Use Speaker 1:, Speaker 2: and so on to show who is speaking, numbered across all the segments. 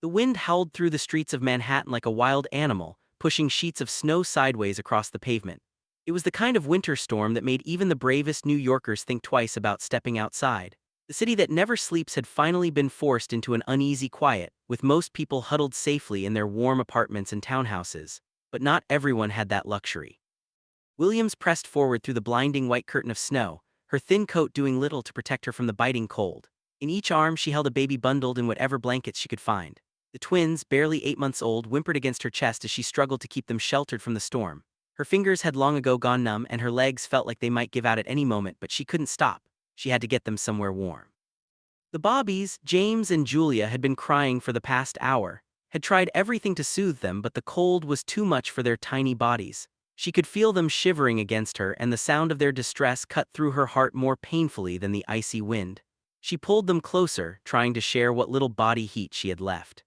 Speaker 1: The wind howled through the streets of Manhattan like a wild animal, pushing sheets of snow sideways across the pavement. It was the kind of winter storm that made even the bravest New Yorkers think twice about stepping outside. The city that never sleeps had finally been forced into an uneasy quiet, with most people huddled safely in their warm apartments and townhouses. But not everyone had that luxury. Williams pressed forward through the blinding white curtain of snow, her thin coat doing little to protect her from the biting cold. In each arm she held a baby bundled in whatever blankets she could find. The twins, barely 8 months old, whimpered against her chest as she struggled to keep them sheltered from the storm. Her fingers had long ago gone numb and her legs felt like they might give out at any moment, but she couldn't stop. She had to get them somewhere warm. The Bobbies, James and Julia, had been crying for the past hour, had tried everything to soothe them, but the cold was too much for their tiny bodies. She could feel them shivering against her, and the sound of their distress cut through her heart more painfully than the icy wind. She pulled them closer, trying to share what little body heat she had left.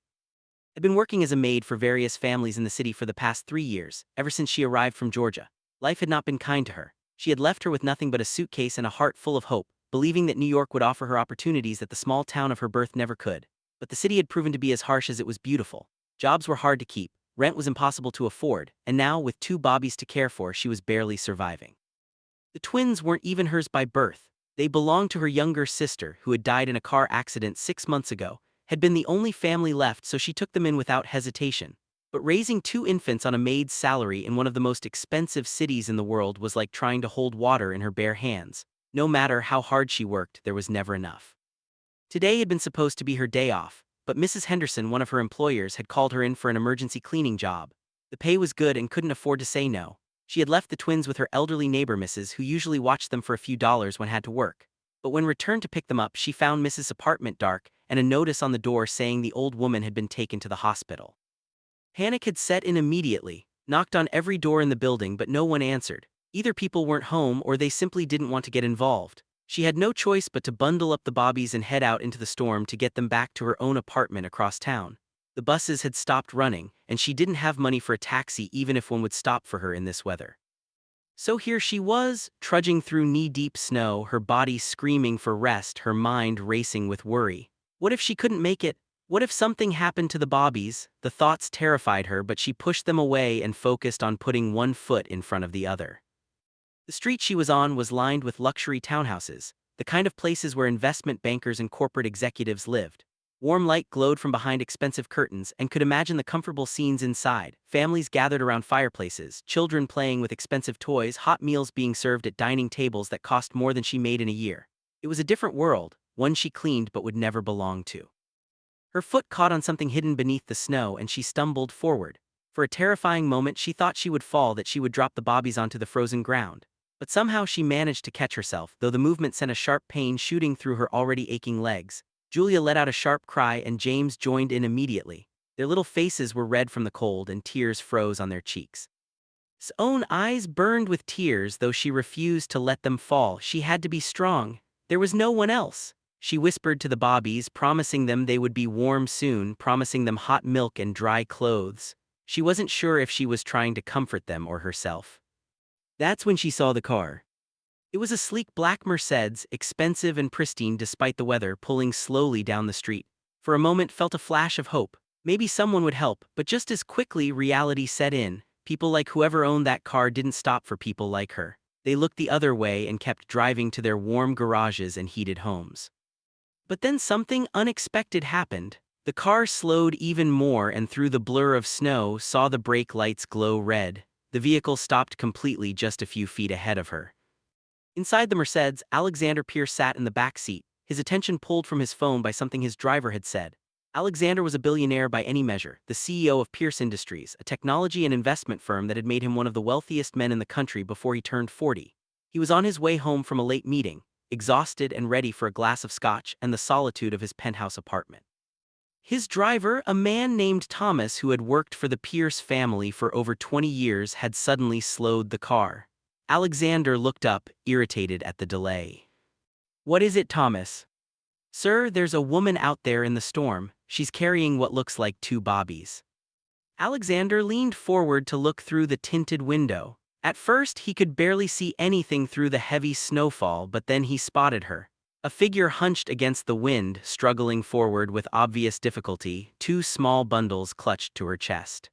Speaker 1: Had been working as a maid for various families in the city for the past 3 years, ever since she arrived from Georgia. Life had not been kind to her. She had left her with nothing but a suitcase and a heart full of hope, believing that New York would offer her opportunities that the small town of her birth never could. But the city had proven to be as harsh as it was beautiful. Jobs were hard to keep, rent was impossible to afford, and now, with 2 Bobbies to care for, she was barely surviving. The twins weren't even hers by birth. They belonged to her younger sister, who had died in a car accident 6 months ago, had been the only family left, so she took them in without hesitation. But raising 2 infants on a maid's salary in one of the most expensive cities in the world was like trying to hold water in her bare hands. No matter how hard she worked, there was never enough. Today had been supposed to be her day off, but Mrs. Henderson, one of her employers, had called her in for an emergency cleaning job. The pay was good and couldn't afford to say no. She had left the twins with her elderly neighbor Mrs., who usually watched them for a few dollars when had to work. But when returned to pick them up, she found Mrs.'s apartment dark and a notice on the door saying the old woman had been taken to the hospital. Panic had set in immediately, knocked on every door in the building, but no one answered. Either people weren't home or they simply didn't want to get involved. She had no choice but to bundle up the Bobbies and head out into the storm to get them back to her own apartment across town. The buses had stopped running, and she didn't have money for a taxi even if one would stop for her in this weather. So here she was, trudging through knee-deep snow, her body screaming for rest, her mind racing with worry. What if she couldn't make it? What if something happened to the Bobbies? The thoughts terrified her, but she pushed them away and focused on putting one foot in front of the other. The street she was on was lined with luxury townhouses, the kind of places where investment bankers and corporate executives lived. Warm light glowed from behind expensive curtains and could imagine the comfortable scenes inside. Families gathered around fireplaces, children playing with expensive toys, hot meals being served at dining tables that cost more than she made in a year. It was a different world, one she cleaned but would never belong to. Her foot caught on something hidden beneath the snow and she stumbled forward. For a terrifying moment she thought she would fall, that she would drop the Bobbies onto the frozen ground. But somehow she managed to catch herself, though the movement sent a sharp pain shooting through her already aching legs. Julia let out a sharp cry and James joined in immediately. Their little faces were red from the cold and tears froze on their cheeks. His own eyes burned with tears, though she refused to let them fall. She had to be strong. There was no one else. She whispered to the Bobbies, promising them they would be warm soon, promising them hot milk and dry clothes. She wasn't sure if she was trying to comfort them or herself. That's when she saw the car. It was a sleek black Mercedes, expensive and pristine despite the weather, pulling slowly down the street. For a moment felt a flash of hope. Maybe someone would help, but just as quickly reality set in. People like whoever owned that car didn't stop for people like her. They looked the other way and kept driving to their warm garages and heated homes. But then something unexpected happened. The car slowed even more and through the blur of snow saw the brake lights glow red. The vehicle stopped completely just a few feet ahead of her. Inside the Mercedes, Alexander Pierce sat in the back seat, his attention pulled from his phone by something his driver had said. Alexander was a billionaire by any measure, the CEO of Pierce Industries, a technology and investment firm that had made him one of the wealthiest men in the country before he turned 40. He was on his way home from a late meeting, exhausted and ready for a glass of scotch and the solitude of his penthouse apartment. His driver, a man named Thomas who had worked for the Pierce family for over 20 years, had suddenly slowed the car. Alexander looked up, irritated at the delay. "What is it, Thomas?" "Sir, there's a woman out there in the storm. She's carrying what looks like 2 Bobbies." Alexander leaned forward to look through the tinted window. At first, he could barely see anything through the heavy snowfall, but then he spotted her. A figure hunched against the wind, struggling forward with obvious difficulty, two small bundles clutched to her chest.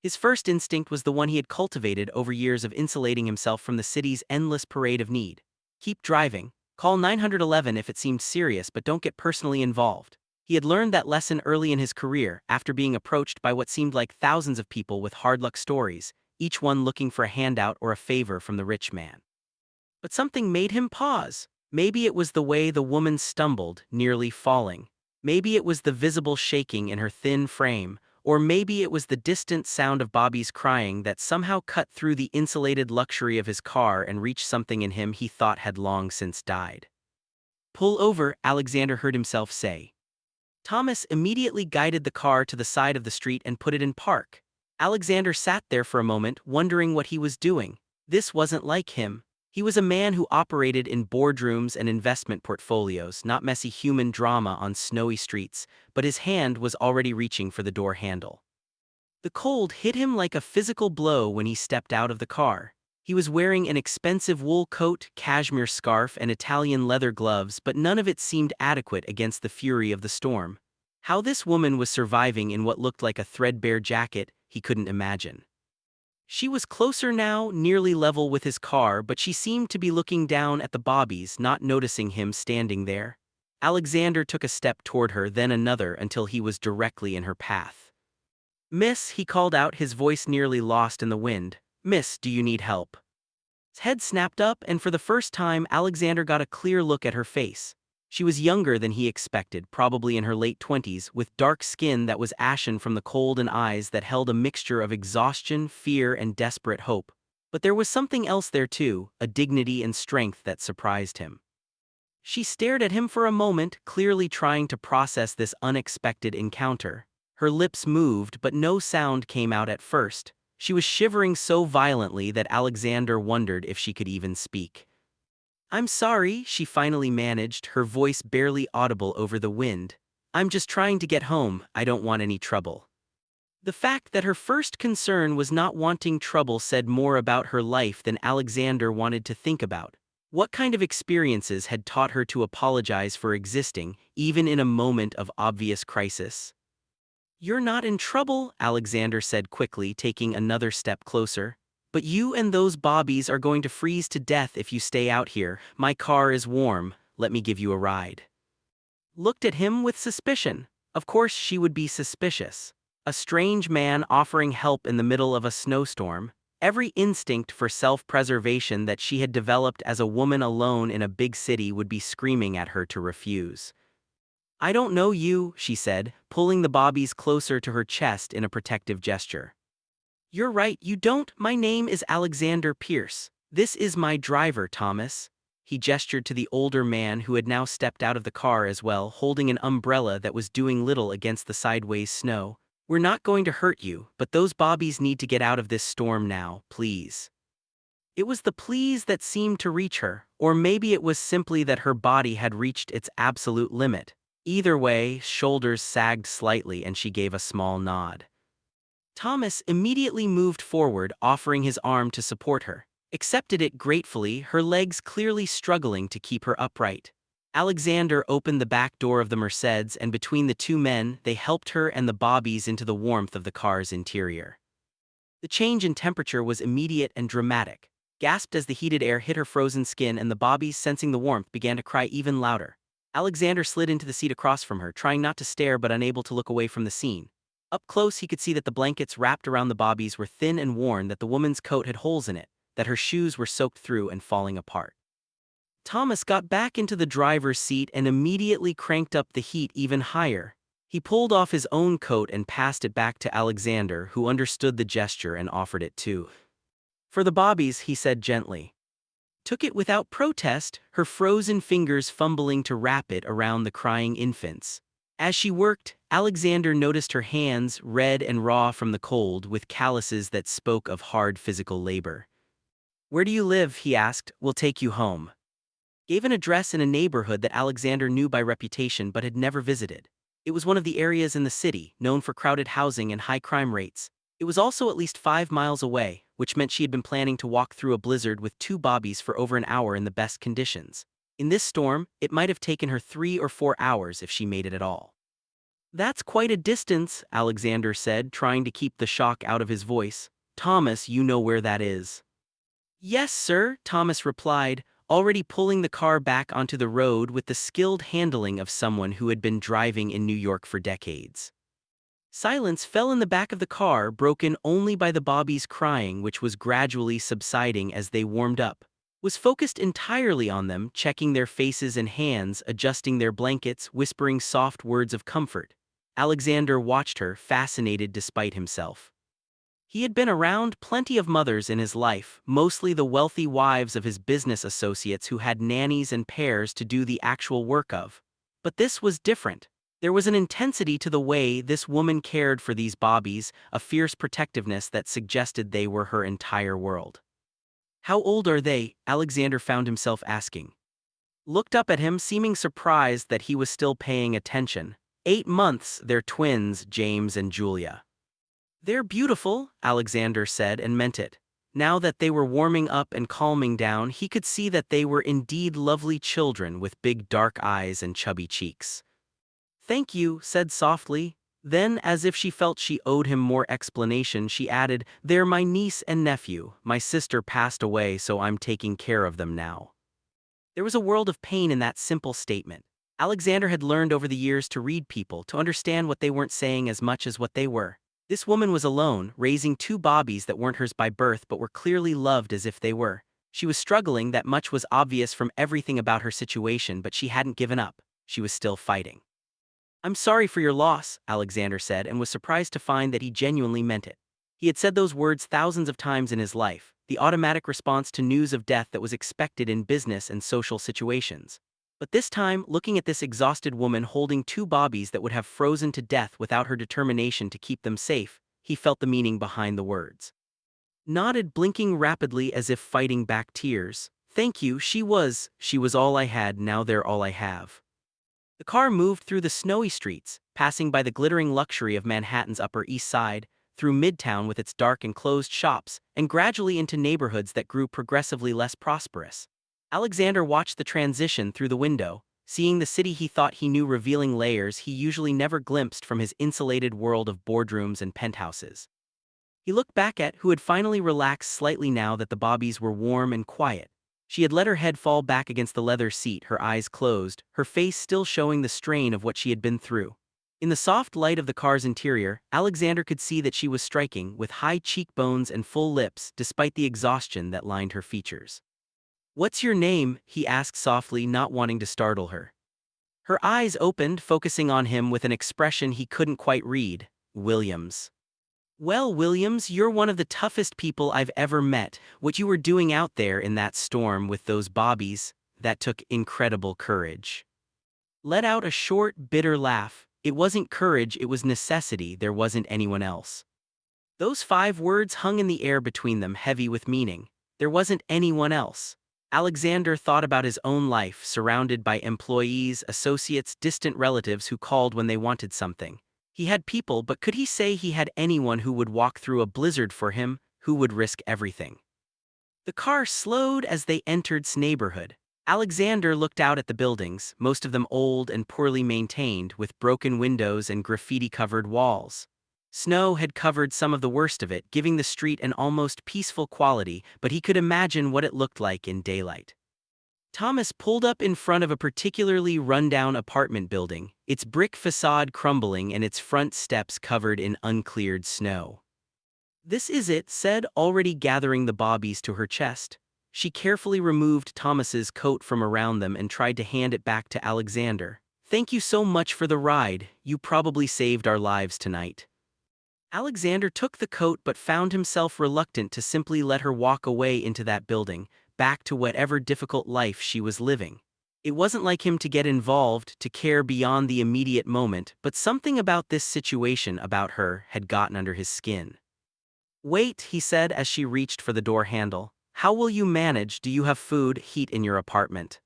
Speaker 1: His first instinct was the one he had cultivated over years of insulating himself from the city's endless parade of need. Keep driving. Call 911 if it seemed serious, but don't get personally involved. He had learned that lesson early in his career after being approached by what seemed like thousands of people with hard luck stories, each one looking for a handout or a favor from the rich man. But something made him pause. Maybe it was the way the woman stumbled, nearly falling. Maybe it was the visible shaking in her thin frame, or maybe it was the distant sound of Bobby's crying that somehow cut through the insulated luxury of his car and reached something in him he thought had long since died. "Pull over," Alexander heard himself say. Thomas immediately guided the car to the side of the street and put it in park. Alexander sat there for a moment, wondering what he was doing. This wasn't like him. He was a man who operated in boardrooms and investment portfolios, not messy human drama on snowy streets, but his hand was already reaching for the door handle. The cold hit him like a physical blow when he stepped out of the car. He was wearing an expensive wool coat, cashmere scarf, and Italian leather gloves, but none of it seemed adequate against the fury of the storm. How this woman was surviving in what looked like a threadbare jacket, he couldn't imagine. She was closer now, nearly level with his car, but she seemed to be looking down at the bobbies, not noticing him standing there. Alexander took a step toward her, then another, until he was directly in her path. "Miss," he called out, his voice nearly lost in the wind. "Miss, do you need help?" His head snapped up, and for the first time Alexander got a clear look at her face. She was younger than he expected, probably in her late 20s, with dark skin that was ashen from the cold and eyes that held a mixture of exhaustion, fear, and desperate hope. But there was something else there too, a dignity and strength that surprised him. She stared at him for a moment, clearly trying to process this unexpected encounter. Her lips moved, but no sound came out at first. She was shivering so violently that Alexander wondered if she could even speak. "I'm sorry," she finally managed, her voice barely audible over the wind. "I'm just trying to get home, I don't want any trouble." The fact that her first concern was not wanting trouble said more about her life than Alexander wanted to think about. What kind of experiences had taught her to apologize for existing, even in a moment of obvious crisis? "You're not in trouble," Alexander said quickly, taking another step closer. "But you and those bobbies are going to freeze to death if you stay out here. My car is warm, let me give you a ride." Looked at him with suspicion. Of course she would be suspicious. A strange man offering help in the middle of a snowstorm. Every instinct for self-preservation that she had developed as a woman alone in a big city would be screaming at her to refuse. "I don't know you," she said, pulling the bobbies closer to her chest in a protective gesture. "You're right, you don't. My name is Alexander Pierce. This is my driver, Thomas." He gestured to the older man who had now stepped out of the car as well, holding an umbrella that was doing little against the sideways snow. "We're not going to hurt you, but those bobbies need to get out of this storm now, please." It was the please that seemed to reach her, or maybe it was simply that her body had reached its absolute limit. Either way, shoulders sagged slightly and she gave a small nod. Thomas immediately moved forward, offering his arm to support her. Accepted it gratefully, her legs clearly struggling to keep her upright. Alexander opened the back door of the Mercedes, and between the two men, they helped her and the bobbies into the warmth of the car's interior. The change in temperature was immediate and dramatic. Gasped as the heated air hit her frozen skin, and the bobbies, sensing the warmth, began to cry even louder. Alexander slid into the seat across from her, trying not to stare but unable to look away from the scene. Up close he could see that the blankets wrapped around the bobbies were thin and worn, that the woman's coat had holes in it, that her shoes were soaked through and falling apart. Thomas got back into the driver's seat and immediately cranked up the heat even higher. He pulled off his own coat and passed it back to Alexander, who understood the gesture and offered it too. "For the bobbies," he said gently. Took it without protest, her frozen fingers fumbling to wrap it around the crying infants. As she worked, Alexander noticed her hands, red and raw from the cold, with calluses that spoke of hard physical labor. "Where do you live?" he asked. "We'll take you home." Gave an address in a neighborhood that Alexander knew by reputation but had never visited. It was one of the areas in the city, known for crowded housing and high crime rates. It was also at least 5 miles away, which meant she had been planning to walk through a blizzard with two bobbies for over an hour in the best conditions. In this storm, it might have taken her 3 or 4 hours if she made it at all. That's quite a distance, Alexander said, trying to keep the shock out of his voice. Thomas, you know where that is. Yes, sir, Thomas replied, already pulling the car back onto the road with the skilled handling of someone who had been driving in New York for decades. Silence fell in the back of the car, broken only by the Bobbies' crying, which was gradually subsiding as they warmed up. Was focused entirely on them, checking their faces and hands, adjusting their blankets, whispering soft words of comfort. Alexander watched her, fascinated despite himself. He had been around plenty of mothers in his life, mostly the wealthy wives of his business associates who had nannies and pairs to do the actual work of. But this was different. There was an intensity to the way this woman cared for these Bobbies, a fierce protectiveness that suggested they were her entire world. How old are they? Alexander found himself asking. Looked up at him, seeming surprised that he was still paying attention. 8 months, they're twins, James and Julia. They're beautiful, Alexander said and meant it. Now that they were warming up and calming down, he could see that they were indeed lovely children with big dark eyes and chubby cheeks. Thank you, said softly. Then, as if she felt she owed him more explanation, she added, they're my niece and nephew. My sister passed away, so I'm taking care of them now. There was a world of pain in that simple statement. Alexander had learned over the years to read people, to understand what they weren't saying as much as what they were. This woman was alone, raising 2 Bobbies that weren't hers by birth but were clearly loved as if they were. She was struggling, that much was obvious from everything about her situation, but she hadn't given up. She was still fighting. I'm sorry for your loss, Alexander said, and was surprised to find that he genuinely meant it. He had said those words thousands of times in his life, the automatic response to news of death that was expected in business and social situations. But this time, looking at this exhausted woman holding 2 Bobbies that would have frozen to death without her determination to keep them safe, he felt the meaning behind the words. Nodded, blinking rapidly as if fighting back tears. Thank you, she was all I had, now they're all I have. The car moved through the snowy streets, passing by the glittering luxury of Manhattan's Upper East Side, through Midtown with its dark and closed shops, and gradually into neighborhoods that grew progressively less prosperous. Alexander watched the transition through the window, seeing the city he thought he knew revealing layers he usually never glimpsed from his insulated world of boardrooms and penthouses. He looked back at who had finally relaxed slightly now that the Bobbies were warm and quiet. She had let her head fall back against the leather seat, her eyes closed, her face still showing the strain of what she had been through. In the soft light of the car's interior, Alexander could see that she was striking, with high cheekbones and full lips, despite the exhaustion that lined her features. What's your name? He asked softly, not wanting to startle her. Her eyes opened, focusing on him with an expression he couldn't quite read. Williams. Well, Williams, you're one of the toughest people I've ever met. What you were doing out there in that storm with those Bobbies, that took incredible courage. Let out a short, bitter laugh. It wasn't courage, it was necessity, there wasn't anyone else. Those 5 words hung in the air between them, heavy with meaning. There wasn't anyone else. Alexander thought about his own life, surrounded by employees, associates, distant relatives who called when they wanted something. He had people, but could he say he had anyone who would walk through a blizzard for him, who would risk everything? The car slowed as they entered the neighborhood. Alexander looked out at the buildings, most of them old and poorly maintained, with broken windows and graffiti-covered walls. Snow had covered some of the worst of it, giving the street an almost peaceful quality, but he could imagine what it looked like in daylight. Thomas pulled up in front of a particularly run-down apartment building, its brick facade crumbling and its front steps covered in uncleared snow. This is it, said, already gathering the Bobbies to her chest. She carefully removed Thomas's coat from around them and tried to hand it back to Alexander. Thank you so much for the ride, you probably saved our lives tonight. Alexander took the coat but found himself reluctant to simply let her walk away into that building, back to whatever difficult life she was living. It wasn't like him to get involved, to care beyond the immediate moment, but something about this situation, about her, had gotten under his skin. Wait, he said as she reached for the door handle. How will you manage? Do you have food, heat in your apartment?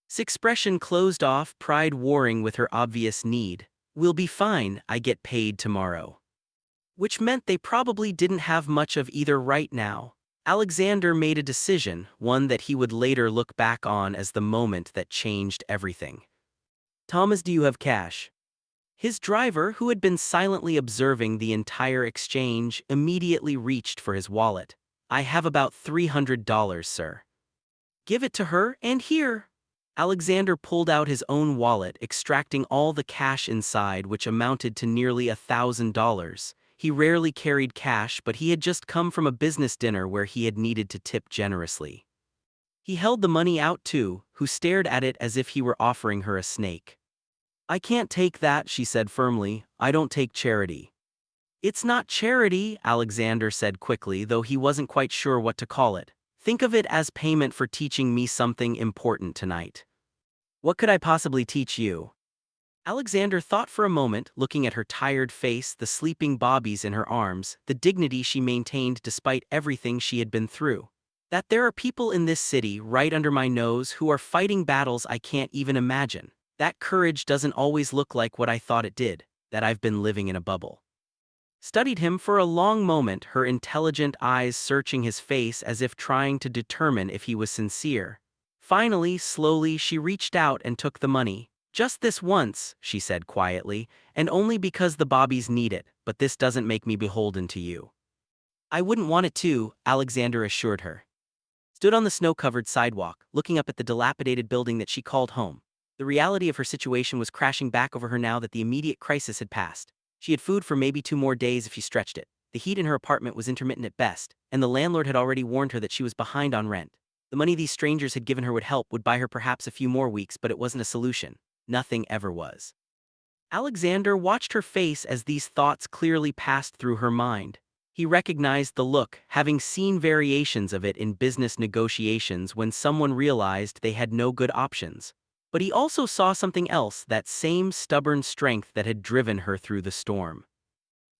Speaker 1: His expression closed off, pride warring with her obvious need. We'll be fine, I get paid tomorrow. Which meant they probably didn't have much of either right now. Alexander made a decision, one that he would later look back on as the moment that changed everything. Thomas, do you have cash? His driver, who had been silently observing the entire exchange, immediately reached for his wallet. I have about $300, sir. Give it to her, and here. Alexander pulled out his own wallet, extracting all the cash inside, which amounted to nearly $1,000. He rarely carried cash, but he had just come from a business dinner where he had needed to tip generously. He held the money out too, who stared at it as if he were offering her a snake. I can't take that, she said firmly. I don't take charity. It's not charity, Alexander said quickly, though he wasn't quite sure what to call it. Think of it as payment for teaching me something important tonight. What could I possibly teach you? Alexander thought for a moment, looking at her tired face, the sleeping bobbies in her arms, the dignity she maintained despite everything she had been through. That there are people in this city, right under my nose, who are fighting battles I can't even imagine. That courage doesn't always look like what I thought it did, that I've been living in a bubble. Studied him for a long moment, her intelligent eyes searching his face as if trying to determine if he was sincere. Finally, slowly, she reached out and took the money. Just this once, she said quietly, and only because the bobbies need it, but this doesn't make me beholden to you. I wouldn't want it to, Alexander assured her. Stood on the snow-covered sidewalk, looking up at the dilapidated building that she called home. The reality of her situation was crashing back over her now that the immediate crisis had passed. She had food for maybe 2 more days if she stretched it. The heat in her apartment was intermittent at best, and the landlord had already warned her that she was behind on rent. The money these strangers had given her would help, would buy her perhaps a few more weeks, but it wasn't a solution. Nothing ever was. Alexander watched her face as these thoughts clearly passed through her mind. He recognized the look, having seen variations of it in business negotiations when someone realized they had no good options. But he also saw something else, that same stubborn strength that had driven her through the storm.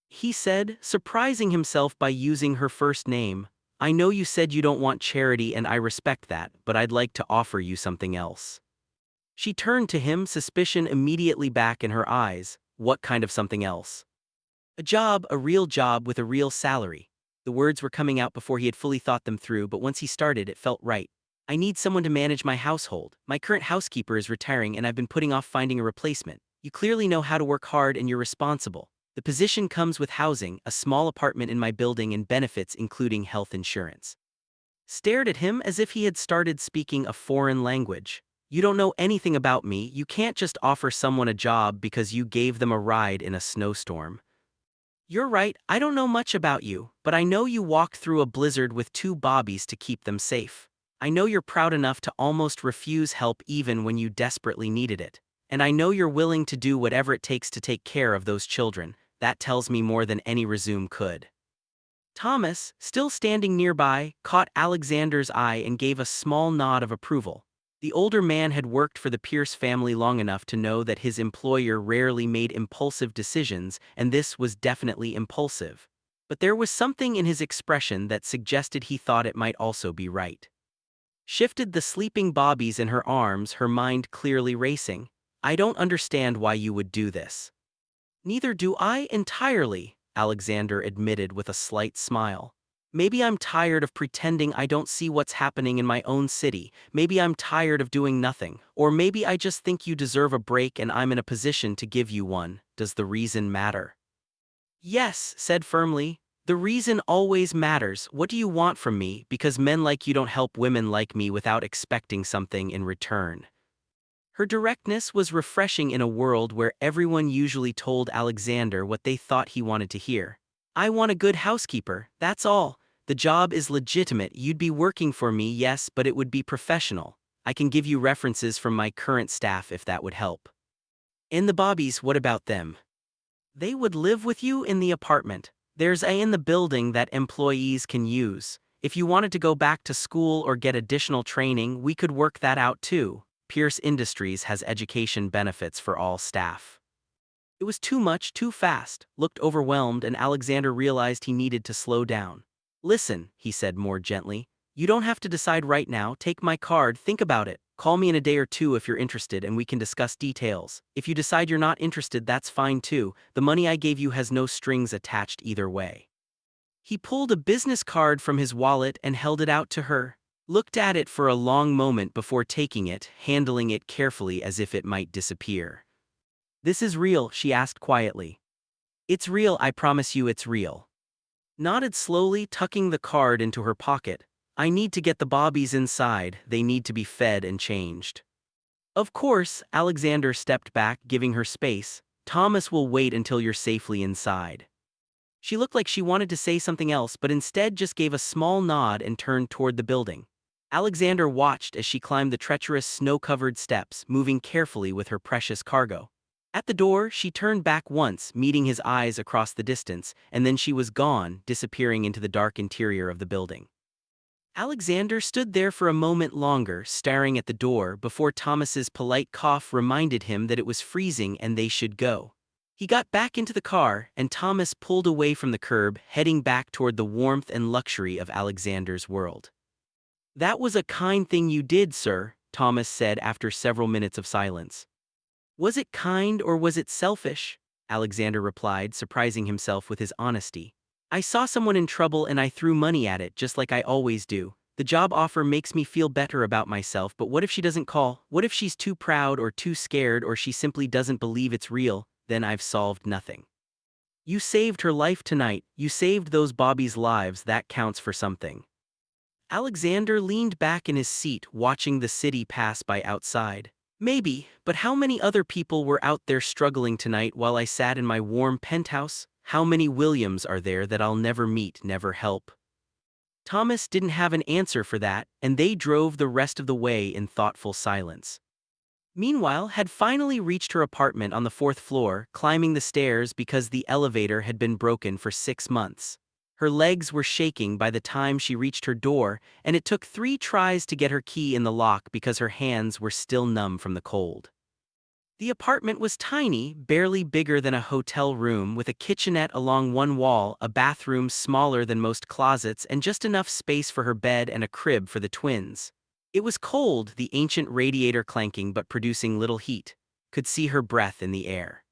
Speaker 1: He said, surprising himself by using her first name, I know you said you don't want charity and I respect that, but I'd like to offer you something else. She turned to him, suspicion immediately back in her eyes. What kind of something else? A job, a real job with a real salary. The words were coming out before he had fully thought them through, but once he started, it felt right. I need someone to manage my household. My current housekeeper is retiring and I've been putting off finding a replacement. You clearly know how to work hard and you're responsible. The position comes with housing, a small apartment in my building, and benefits including health insurance. Stared at him as if he had started speaking a foreign language. You don't know anything about me. You can't just offer someone a job because you gave them a ride in a snowstorm. You're right, I don't know much about you, but I know you walked through a blizzard with 2 bobbies to keep them safe. I know you're proud enough to almost refuse help even when you desperately needed it. And I know you're willing to do whatever it takes to take care of those children. That tells me more than any resume could. Thomas, still standing nearby, caught Alexander's eye and gave a small nod of approval. The older man had worked for the Pierce family long enough to know that his employer rarely made impulsive decisions, and this was definitely impulsive. But there was something in his expression that suggested he thought it might also be right. Shifted the sleeping bobbies in her arms, her mind clearly racing. I don't understand why you would do this. Neither do I entirely, Alexander admitted with a slight smile. Maybe I'm tired of pretending I don't see what's happening in my own city. Maybe I'm tired of doing nothing. Or maybe I just think you deserve a break and I'm in a position to give you one. Does the reason matter? Yes, said firmly. The reason always matters. What do you want from me? Because men like you don't help women like me without expecting something in return. Her directness was refreshing in a world where everyone usually told Alexander what they thought he wanted to hear. I want a good housekeeper, that's all. The job is legitimate. You'd be working for me, yes, but it would be professional. I can give you references from my current staff if that would help. And the bobbies, what about them? They would live with you in the apartment. There's a in the building that employees can use. If you wanted to go back to school or get additional training, we could work that out too. Pierce Industries has education benefits for all staff. It was too much, too fast, looked overwhelmed, and Alexander realized he needed to slow down. Listen, he said more gently. You don't have to decide right now. Take my card, think about it. Call me in a day or 2 if you're interested and we can discuss details. If you decide you're not interested, that's fine too. The money I gave you has no strings attached either way. He pulled a business card from his wallet and held it out to her. Looked at it for a long moment before taking it, handling it carefully as if it might disappear. "This is real," she asked quietly. "It's real, I promise you it's real." Nodded slowly, tucking the card into her pocket. "I need to get the bobbies inside, they need to be fed and changed." "Of course," Alexander stepped back, giving her space. "Thomas will wait until you're safely inside." She looked like she wanted to say something else but instead just gave a small nod and turned toward the building. Alexander watched as she climbed the treacherous snow-covered steps, moving carefully with her precious cargo. At the door, she turned back once, meeting his eyes across the distance, and then she was gone, disappearing into the dark interior of the building. Alexander stood there for a moment longer, staring at the door, before Thomas's polite cough reminded him that it was freezing and they should go. He got back into the car, and Thomas pulled away from the curb, heading back toward the warmth and luxury of Alexander's world. "That was a kind thing you did, sir," Thomas said after several minutes of silence. "Was it kind or was it selfish?" Alexander replied, surprising himself with his honesty. "I saw someone in trouble and I threw money at it, just like I always do. The job offer makes me feel better about myself, but what if she doesn't call? What if she's too proud or too scared or she simply doesn't believe it's real? Then I've solved nothing." "You saved her life tonight. You saved those Bobby's lives, that counts for something." Alexander leaned back in his seat, watching the city pass by outside. "Maybe, but how many other people were out there struggling tonight while I sat in my warm penthouse? How many Williams are there that I'll never meet, never help?" Thomas didn't have an answer for that, and they drove the rest of the way in thoughtful silence. Meanwhile, had finally reached her apartment on the 4th floor, climbing the stairs because the elevator had been broken for 6 months. Her legs were shaking by the time she reached her door, and it took 3 tries to get her key in the lock because her hands were still numb from the cold. The apartment was tiny, barely bigger than a hotel room, with a kitchenette along one wall, a bathroom smaller than most closets, and just enough space for her bed and a crib for the twins. It was cold, the ancient radiator clanking but producing little heat. Could see her breath in the air.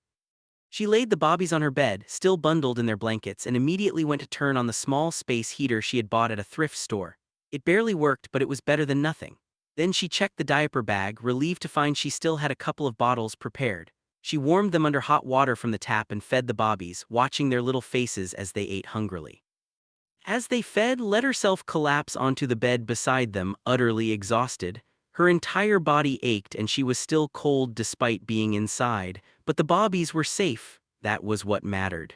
Speaker 1: She laid the bobbies on her bed, still bundled in their blankets, and immediately went to turn on the small space heater she had bought at a thrift store. It barely worked, but it was better than nothing. Then she checked the diaper bag, relieved to find she still had a couple of bottles prepared. She warmed them under hot water from the tap and fed the bobbies, watching their little faces as they ate hungrily. As they fed, let herself collapse onto the bed beside them, utterly exhausted. Her entire body ached and she was still cold despite being inside, but the bobbies were safe. That was what mattered.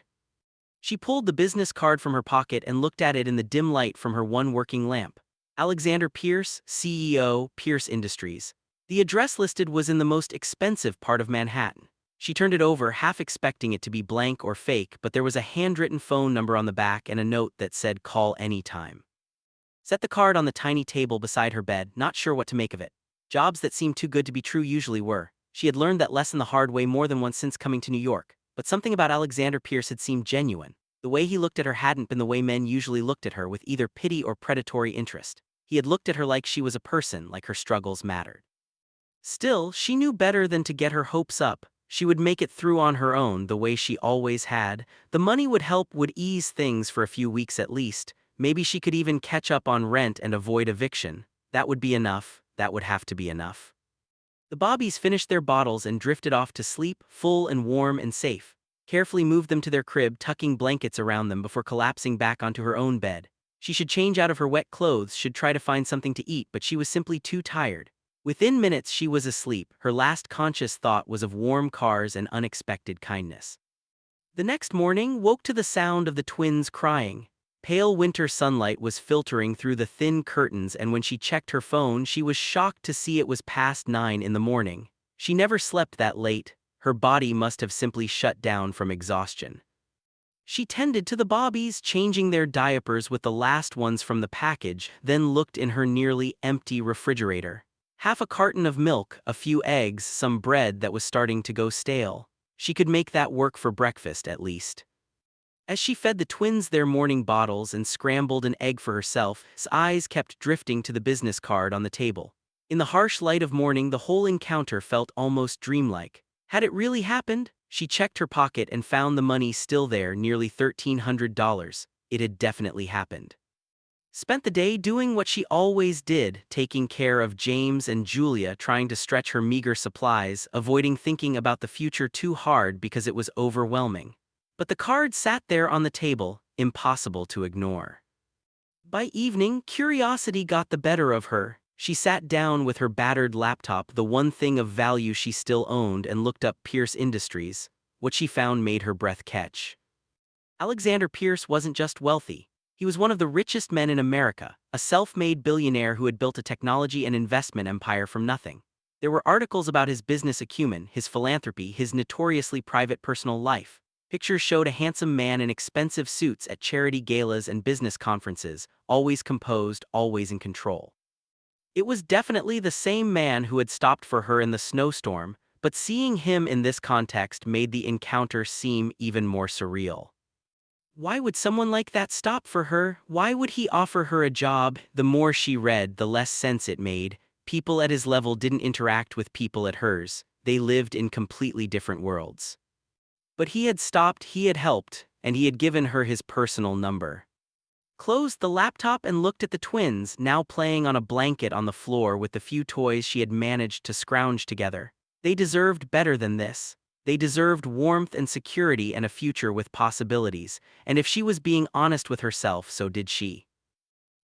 Speaker 1: She pulled the business card from her pocket and looked at it in the dim light from her one working lamp. Alexander Pierce, CEO, Pierce Industries. The address listed was in the most expensive part of Manhattan. She turned it over, half expecting it to be blank or fake, but there was a handwritten phone number on the back and a note that said call anytime. Set the card on the tiny table beside her bed, not sure what to make of it. Jobs that seemed too good to be true usually were. She had learned that lesson the hard way more than once since coming to New York, but something about Alexander Pierce had seemed genuine. The way he looked at her hadn't been the way men usually looked at her, with either pity or predatory interest. He had looked at her like she was a person, like her struggles mattered. Still, she knew better than to get her hopes up. She would make it through on her own, the way she always had. The money would help, would ease things for a few weeks at least. Maybe she could even catch up on rent and avoid eviction. That would be enough. That would have to be enough. The bobbies finished their bottles and drifted off to sleep, full and warm and safe. Carefully moved them to their crib, tucking blankets around them before collapsing back onto her own bed. She should change out of her wet clothes, should try to find something to eat, but she was simply too tired. Within minutes she was asleep. Her last conscious thought was of warm cars and unexpected kindness. The next morning woke to the sound of the twins crying. Pale winter sunlight was filtering through the thin curtains, and when she checked her phone she was shocked to see it was past 9 in the morning. She never slept that late. Her body must have simply shut down from exhaustion. She tended to the bobbies, changing their diapers with the last ones from the package, then looked in her nearly empty refrigerator. Half a carton of milk, a few eggs, some bread that was starting to go stale. She could make that work for breakfast at least. As she fed the twins their morning bottles and scrambled an egg for herself, his eyes kept drifting to the business card on the table. In the harsh light of morning, the whole encounter felt almost dreamlike. Had it really happened? She checked her pocket and found the money still there, nearly $1,300. It had definitely happened. Spent the day doing what she always did, taking care of James and Julia, trying to stretch her meager supplies, avoiding thinking about the future too hard because it was overwhelming. But the card sat there on the table, impossible to ignore. By evening, curiosity got the better of her. She sat down with her battered laptop, the one thing of value she still owned, and looked up Pierce Industries. What she found made her breath catch. Alexander Pierce wasn't just wealthy. He was one of the richest men in America, a self-made billionaire who had built a technology and investment empire from nothing. There were articles about his business acumen, his philanthropy, his notoriously private personal life. Pictures showed a handsome man in expensive suits at charity galas and business conferences, always composed, always in control. It was definitely the same man who had stopped for her in the snowstorm, but seeing him in this context made the encounter seem even more surreal. Why would someone like that stop for her? Why would he offer her a job? The more she read, the less sense it made. People at his level didn't interact with people at hers. They lived in completely different worlds. But he had stopped, he had helped, and he had given her his personal number. Closed the laptop and looked at the twins, now playing on a blanket on the floor with the few toys she had managed to scrounge together. They deserved better than this. They deserved warmth and security and a future with possibilities, and if she was being honest with herself, so did she.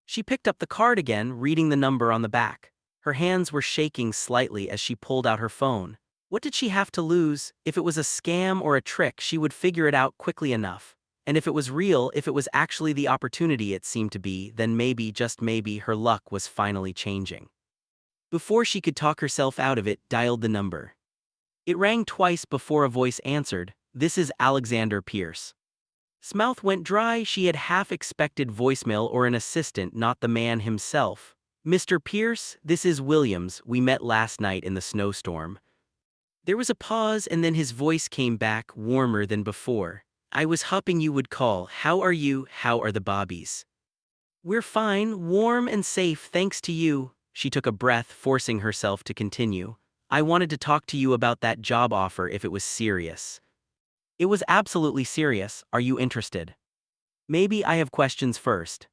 Speaker 1: She picked up the card again, reading the number on the back. Her hands were shaking slightly as she pulled out her phone. What did she have to lose? If it was a scam or a trick, she would figure it out quickly enough. And if it was real, if it was actually the opportunity it seemed to be, then maybe, just maybe, her luck was finally changing. Before she could talk herself out of it, dialed the number. It rang twice before a voice answered. "This is Alexander Pierce." Mouth went dry. She had half expected voicemail or an assistant, not the man himself. "Mr. Pierce, this is Williams. We met last night in the snowstorm." There was a pause and then his voice came back, warmer than before. "I was hoping you would call. How are you? How are the Bobbies?" "We're fine, warm and safe, thanks to you." She took a breath, forcing herself to continue. "I wanted to talk to you about that job offer if it was serious." "It was absolutely serious. Are you interested?" "Maybe I have questions first."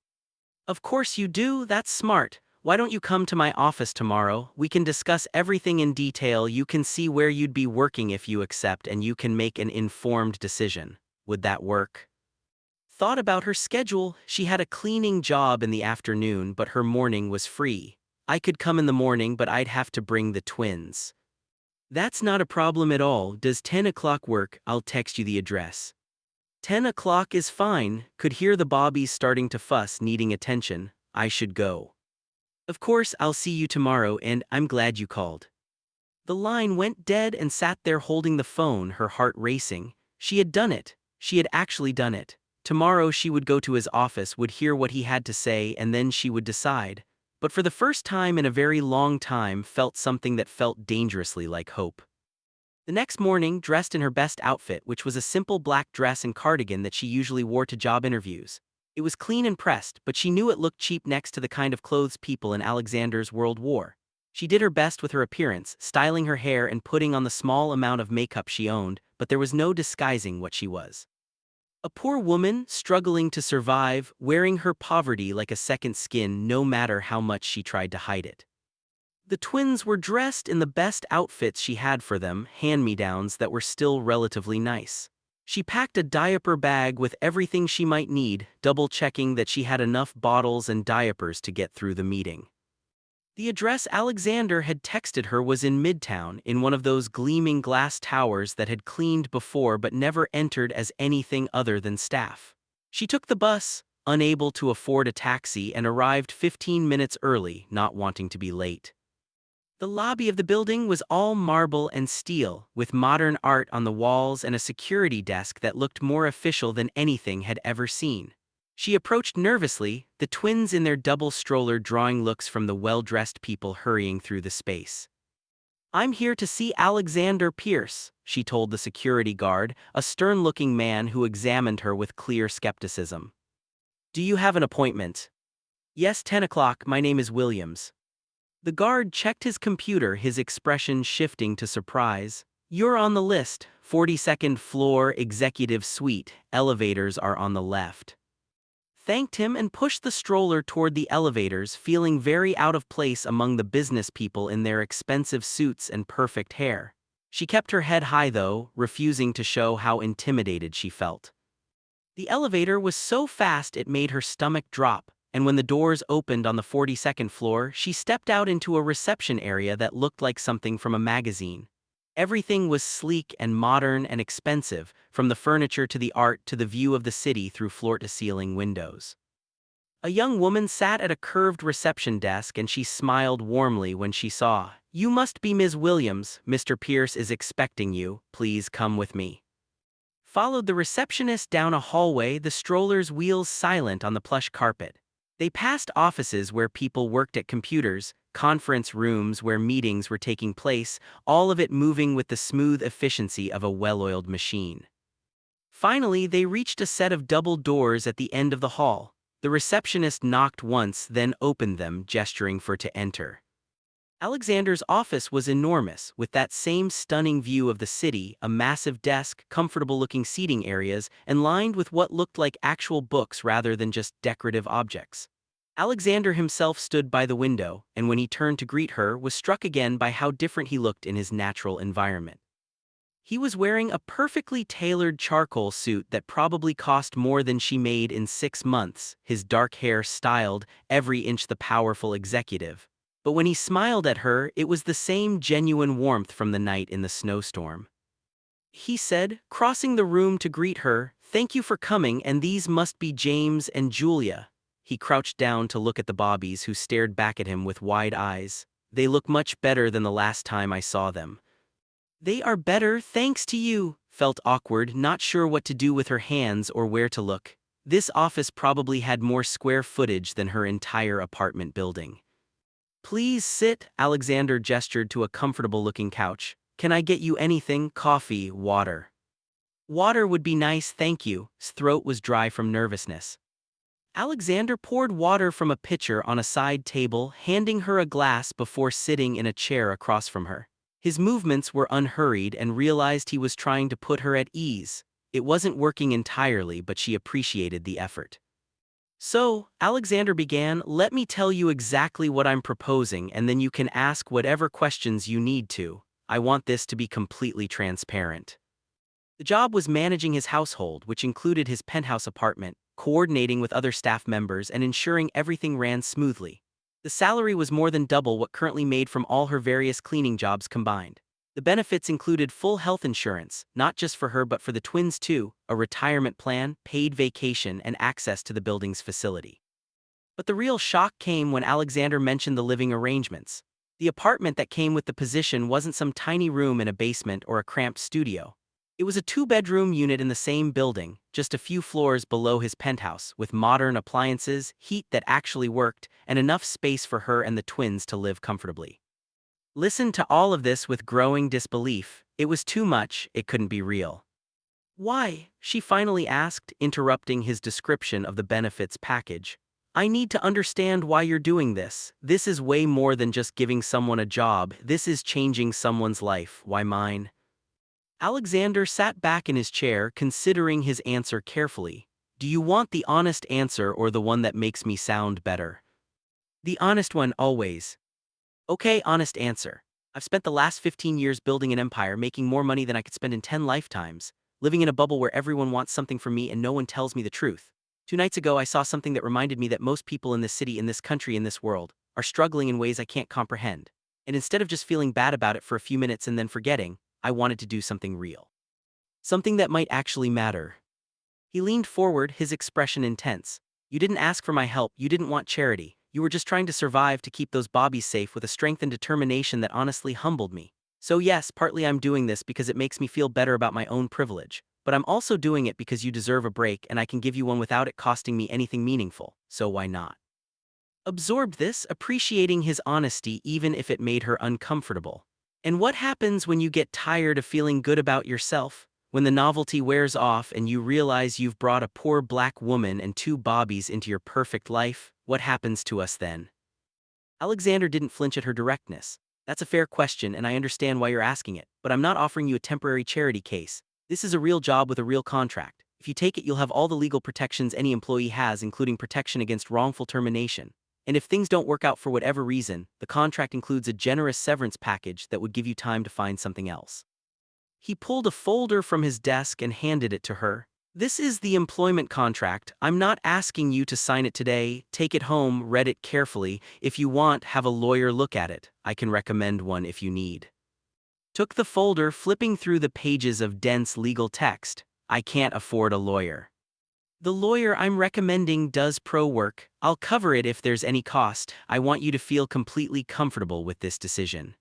Speaker 1: "Of course you do, that's smart. Why don't you come to my office tomorrow? We can discuss everything in detail. You can see where you'd be working if you accept, and you can make an informed decision. Would that work?" Thought about her schedule. She had a cleaning job in the afternoon, but her morning was free. "I could come in the morning, but I'd have to bring the twins." "That's not a problem at all. Does 10 o'clock work? I'll text you the address." 10 o'clock is fine. Could hear the Bobbies starting to fuss, needing attention. "I should go." "Of course, I'll see you tomorrow, and I'm glad you called." The line went dead and sat there holding the phone, her heart racing. She had done it. She had actually done it. Tomorrow she would go to his office, would hear what he had to say, and then she would decide. But for the first time in a very long time, felt something that felt dangerously like hope. The next morning, dressed in her best outfit, which was a simple black dress and cardigan that she usually wore to job interviews. It was clean and pressed, but she knew it looked cheap next to the kind of clothes people in Alexander's world wore. She did her best with her appearance, styling her hair and putting on the small amount of makeup she owned, but there was no disguising what she was. A poor woman, struggling to survive, wearing her poverty like a second skin no matter how much she tried to hide it. The twins were dressed in the best outfits she had for them, hand-me-downs that were still relatively nice. She packed a diaper bag with everything she might need, double-checking that she had enough bottles and diapers to get through the meeting. The address Alexander had texted her was in Midtown, in one of those gleaming glass towers that had cleaned before but never entered as anything other than staff. She took the bus, unable to afford a taxi, and arrived 15 minutes early, not wanting to be late. The lobby of the building was all marble and steel, with modern art on the walls and a security desk that looked more official than anything had ever seen. She approached nervously, the twins in their double stroller drawing looks from the well-dressed people hurrying through the space. "I'm here to see Alexander Pierce," she told the security guard, a stern-looking man who examined her with clear skepticism. "Do you have an appointment?" "Yes, 10 o'clock, my name is Williams." The guard checked his computer, his expression shifting to surprise. "You're on the list, 42nd floor, executive suite, elevators are on the left." thanked him and pushed the stroller toward the elevators, feeling very out of place among the business people in their expensive suits and perfect hair. She kept her head high though, refusing to show how intimidated she felt. The elevator was so fast it made her stomach drop, and when the doors opened on the 42nd floor, she stepped out into a reception area that looked like something from a magazine. Everything was sleek and modern and expensive, from the furniture to the art to the view of the city through floor-to-ceiling windows. A young woman sat at a curved reception desk and she smiled warmly when she saw, "You must be Ms. Williams, Mr. Pierce is expecting you, please come with me." Followed the receptionist down a hallway, the stroller's wheels silent on the plush carpet. They passed offices where people worked at computers, conference rooms where meetings were taking place, all of it moving with the smooth efficiency of a well-oiled machine. Finally, they reached a set of double doors at the end of the hall. The receptionist knocked once, then opened them, gesturing for to enter. Alexander's office was enormous, with that same stunning view of the city, a massive desk, comfortable-looking seating areas, and lined with what looked like actual books rather than just decorative objects. Alexander himself stood by the window, and when he turned to greet her, was struck again by how different he looked in his natural environment. He was wearing a perfectly tailored charcoal suit that probably cost more than she made in 6 months, his dark hair styled, every inch the powerful executive. But when he smiled at her, it was the same genuine warmth from the night in the snowstorm. He said, crossing the room to greet her, "Thank you for coming, and these must be James and Julia." He crouched down to look at the Bobbies, who stared back at him with wide eyes. "They look much better than the last time I saw them." "They are better, thanks to you," felt awkward, not sure what to do with her hands or where to look. This office probably had more square footage than her entire apartment building. "Please sit," Alexander gestured to a comfortable-looking couch. "Can I get you anything? Coffee, water?" "Water would be nice, thank you." His throat was dry from nervousness. Alexander poured water from a pitcher on a side table, handing her a glass before sitting in a chair across from her. His movements were unhurried and realized he was trying to put her at ease. It wasn't working entirely, but she appreciated the effort. "So," Alexander began, "let me tell you exactly what I'm proposing and then you can ask whatever questions you need to. I want this to be completely transparent." The job was managing his household, which included his penthouse apartment, coordinating with other staff members and ensuring everything ran smoothly. The salary was more than double what currently made from all her various cleaning jobs combined. The benefits included full health insurance, not just for her but for the twins too, a retirement plan, paid vacation, and access to the building's facility. But the real shock came when Alexander mentioned the living arrangements. The apartment that came with the position wasn't some tiny room in a basement or a cramped studio. It was a 2-bedroom unit in the same building, just a few floors below his penthouse, with modern appliances, heat that actually worked, and enough space for her and the twins to live comfortably. Listened to all of this with growing disbelief. It was too much, it couldn't be real. "Why?" she finally asked, interrupting his description of the benefits package. "I need to understand why you're doing this. This is way more than just giving someone a job, this is changing someone's life. Why mine?" Alexander sat back in his chair, considering his answer carefully. "Do you want the honest answer or the one that makes me sound better?" "The honest one, always." "Okay, honest answer. I've spent the last 15 years building an empire, making more money than I could spend in 10 lifetimes, living in a bubble where everyone wants something from me and no one tells me the truth. 2 nights ago I saw something that reminded me that most people in this city, in this country, in this world, are struggling in ways I can't comprehend. And instead of just feeling bad about it for a few minutes and then forgetting, I wanted to do something real. Something that might actually matter." He leaned forward, his expression intense. "You didn't ask for my help, you didn't want charity. You were just trying to survive to keep those Bobbies safe with a strength and determination that honestly humbled me. So yes, partly I'm doing this because it makes me feel better about my own privilege, but I'm also doing it because you deserve a break and I can give you one without it costing me anything meaningful, so why not?" Absorbed this, appreciating his honesty even if it made her uncomfortable. And what happens when you get tired of feeling good about yourself? When the novelty wears off and you realize you've brought a poor black woman and 2 Bobbies into your perfect life, what happens to us then? Alexander didn't flinch at her directness. "That's a fair question and I understand why you're asking it, but I'm not offering you a temporary charity case. This is a real job with a real contract. If you take it, you'll have all the legal protections any employee has, including protection against wrongful termination. And if things don't work out for whatever reason, the contract includes a generous severance package that would give you time to find something else. He pulled a folder from his desk and handed it to her. This is the employment contract. I'm not asking you to sign it today. Take it home, read it carefully. If you want, have a lawyer look at it. I can recommend one if you need. Took the folder, flipping through the pages of dense legal text. I can't afford a lawyer. The lawyer I'm recommending does pro work. I'll cover it if there's any cost. I want you to feel completely comfortable with this decision.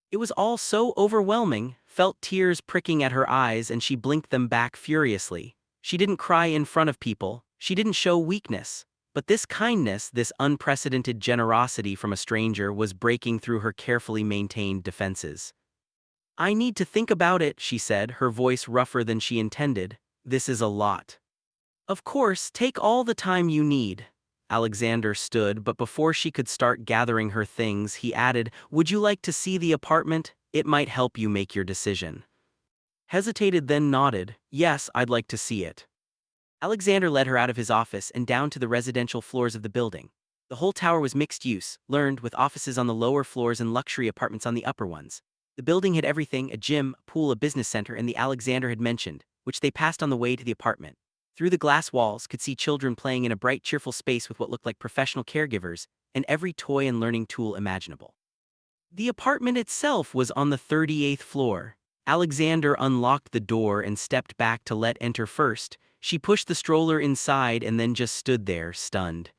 Speaker 1: It was all so overwhelming, felt tears pricking at her eyes, and she blinked them back furiously. She didn't cry in front of people, she didn't show weakness. But this kindness, this unprecedented generosity from a stranger was breaking through her carefully maintained defenses. I need to think about it, she said, her voice rougher than she intended. This is a lot. Of course, take all the time you need. Alexander stood, but before she could start gathering her things, he added, Would you like to see the apartment? It might help you make your decision. Hesitated, then nodded. Yes, I'd like to see it. Alexander led her out of his office and down to the residential floors of the building. The whole tower was mixed use, learned, with offices on the lower floors and luxury apartments on the upper ones. The building had everything: a gym, a pool, a business center, and the Alexander had mentioned, which they passed on the way to the apartment. Through the glass walls, could see children playing in a bright, cheerful space with what looked like professional caregivers, and every toy and learning tool imaginable. The apartment itself was on the 38th floor. Alexander unlocked the door and stepped back to let enter first. She pushed the stroller inside and then just stood there, stunned.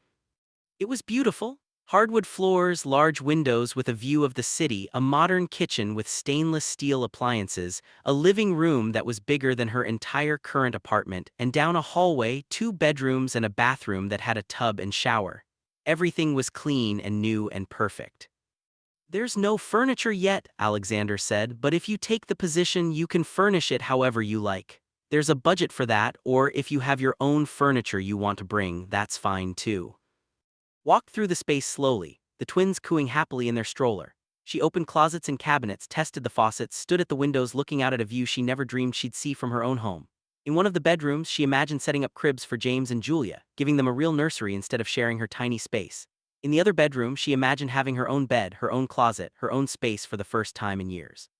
Speaker 1: It was beautiful. Hardwood floors, large windows with a view of the city, a modern kitchen with stainless steel appliances, a living room that was bigger than her entire current apartment, and down a hallway, 2 bedrooms and a bathroom that had a tub and shower. Everything was clean and new and perfect. There's no furniture yet, Alexander said, but if you take the position, you can furnish it however you like. There's a budget for that, or if you have your own furniture you want to bring, that's fine too. Walked through the space slowly, the twins cooing happily in their stroller. She opened closets and cabinets, tested the faucets, stood at the windows looking out at a view she never dreamed she'd see from her own home. In one of the bedrooms, she imagined setting up cribs for James and Julia, giving them a real nursery instead of sharing her tiny space. In the other bedroom, she imagined having her own bed, her own closet, her own space for the first time in years.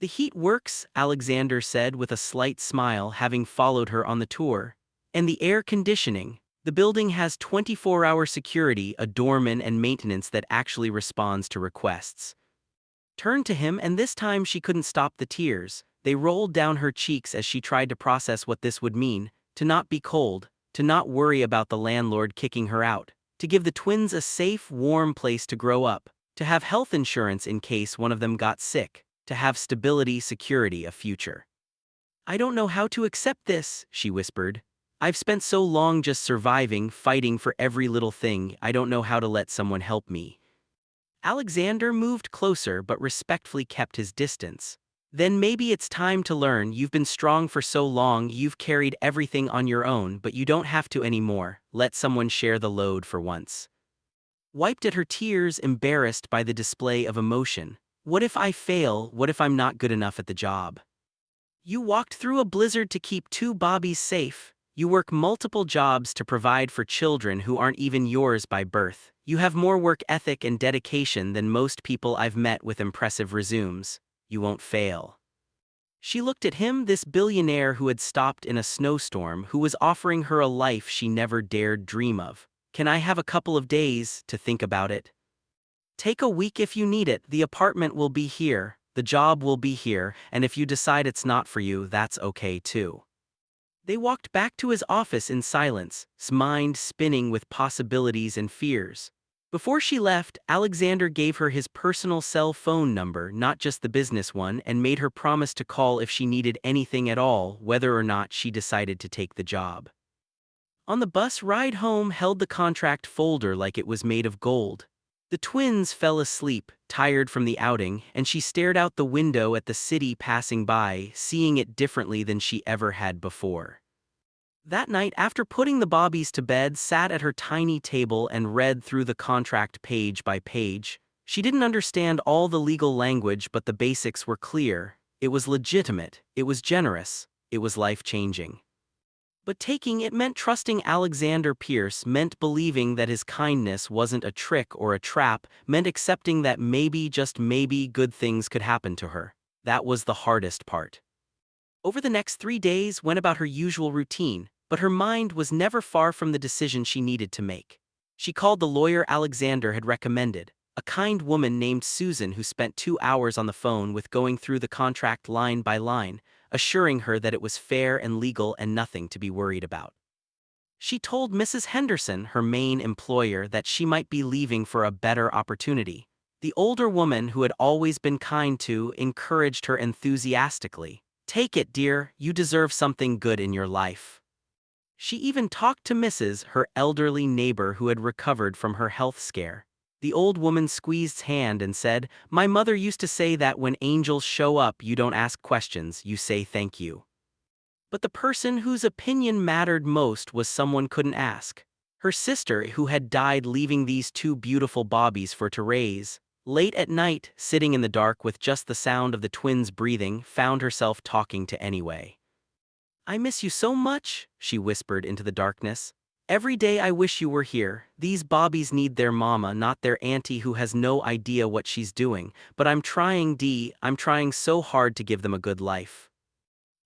Speaker 1: The heat works, Alexander said with a slight smile, having followed her on the tour. And the air conditioning. The building has 24-hour security, a doorman, and maintenance that actually responds to requests. Turned to him, and this time she couldn't stop the tears. They rolled down her cheeks as she tried to process what this would mean: to not be cold, to not worry about the landlord kicking her out, to give the twins a safe, warm place to grow up, to have health insurance in case one of them got sick, to have stability, security, a future. I don't know how to accept this, she whispered. I've spent so long just surviving, fighting for every little thing. I don't know how to let someone help me. Alexander moved closer but respectfully kept his distance. Then maybe it's time to learn. You've been strong for so long, you've carried everything on your own, but you don't have to anymore. Let someone share the load for once. Wiped at her tears, embarrassed by the display of emotion. What if I fail? What if I'm not good enough at the job? You walked through a blizzard to keep 2 bobbies safe. You work multiple jobs to provide for children who aren't even yours by birth. You have more work ethic and dedication than most people I've met with impressive resumes. You won't fail. She looked at him, this billionaire who had stopped in a snowstorm, who was offering her a life she never dared dream of. Can I have a couple of days to think about it? Take a week if you need it. The apartment will be here, the job will be here, and if you decide it's not for you, that's okay too. They walked back to his office in silence, his mind spinning with possibilities and fears. Before she left, Alexander gave her his personal cell phone number, not just the business one, and made her promise to call if she needed anything at all, whether or not she decided to take the job. On the bus ride home, held the contract folder like it was made of gold. The twins fell asleep, tired from the outing, and she stared out the window at the city passing by, seeing it differently than she ever had before. That night, after putting the bobbies to bed, sat at her tiny table and read through the contract page by page. She didn't understand all the legal language, but the basics were clear. It was legitimate, it was generous, it was life-changing. But taking it meant trusting Alexander Pierce, meant believing that his kindness wasn't a trick or a trap, meant accepting that maybe, just maybe, good things could happen to her. That was the hardest part. Over the next 3 days went about her usual routine, but her mind was never far from the decision she needed to make. She called the lawyer Alexander had recommended, a kind woman named Susan who spent 2 hours on the phone with going through the contract line by line, assuring her that it was fair and legal and nothing to be worried about. She told Mrs. Henderson, her main employer, that she might be leaving for a better opportunity. The older woman, who had always been kind to, encouraged her enthusiastically. "Take it, dear, you deserve something good in your life." She even talked to Mrs., her elderly neighbor who had recovered from her health scare. The old woman squeezed hand and said, "My mother used to say that when angels show up, you don't ask questions, you say thank you." But the person whose opinion mattered most was someone couldn't ask. Her sister, who had died leaving these two beautiful bobbies for to raise. Late at night, sitting in the dark with just the sound of the twins breathing, found herself talking to anyway. "I miss you so much," she whispered into the darkness. "Every day I wish you were here. These bobbies need their mama, not their auntie who has no idea what she's doing. But I'm trying, Dee, I'm trying so hard to give them a good life."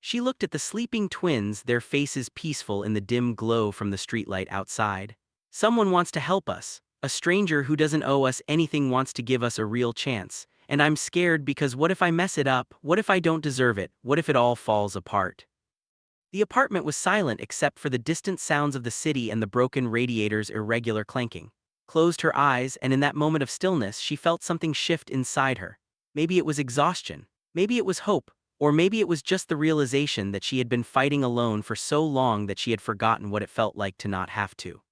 Speaker 1: She looked at the sleeping twins, their faces peaceful in the dim glow from the streetlight outside. "Someone wants to help us. A stranger who doesn't owe us anything wants to give us a real chance. And I'm scared because what if I mess it up? What if I don't deserve it? What if it all falls apart?" The apartment was silent except for the distant sounds of the city and the broken radiator's irregular clanking. Closed her eyes, and in that moment of stillness she felt something shift inside her. Maybe it was exhaustion. Maybe it was hope. Or maybe it was just the realization that she had been fighting alone for so long that she had forgotten what it felt like to not have to.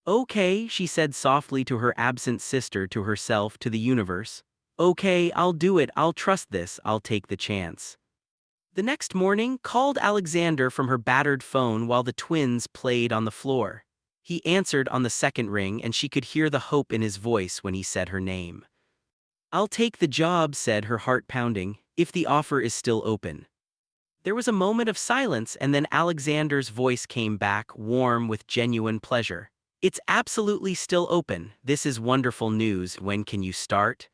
Speaker 1: "Okay," she said softly to her absent sister, to herself, to the universe. "Okay, I'll do it, I'll trust this, I'll take the chance." The next morning called Alexander from her battered phone while the twins played on the floor. He answered on the second ring and she could hear the hope in his voice when he said her name. "I'll take the job," said her heart pounding, "if the offer is still open." There was a moment of silence and then Alexander's voice came back, warm with genuine pleasure. "It's absolutely still open. This is wonderful news. When can you start?"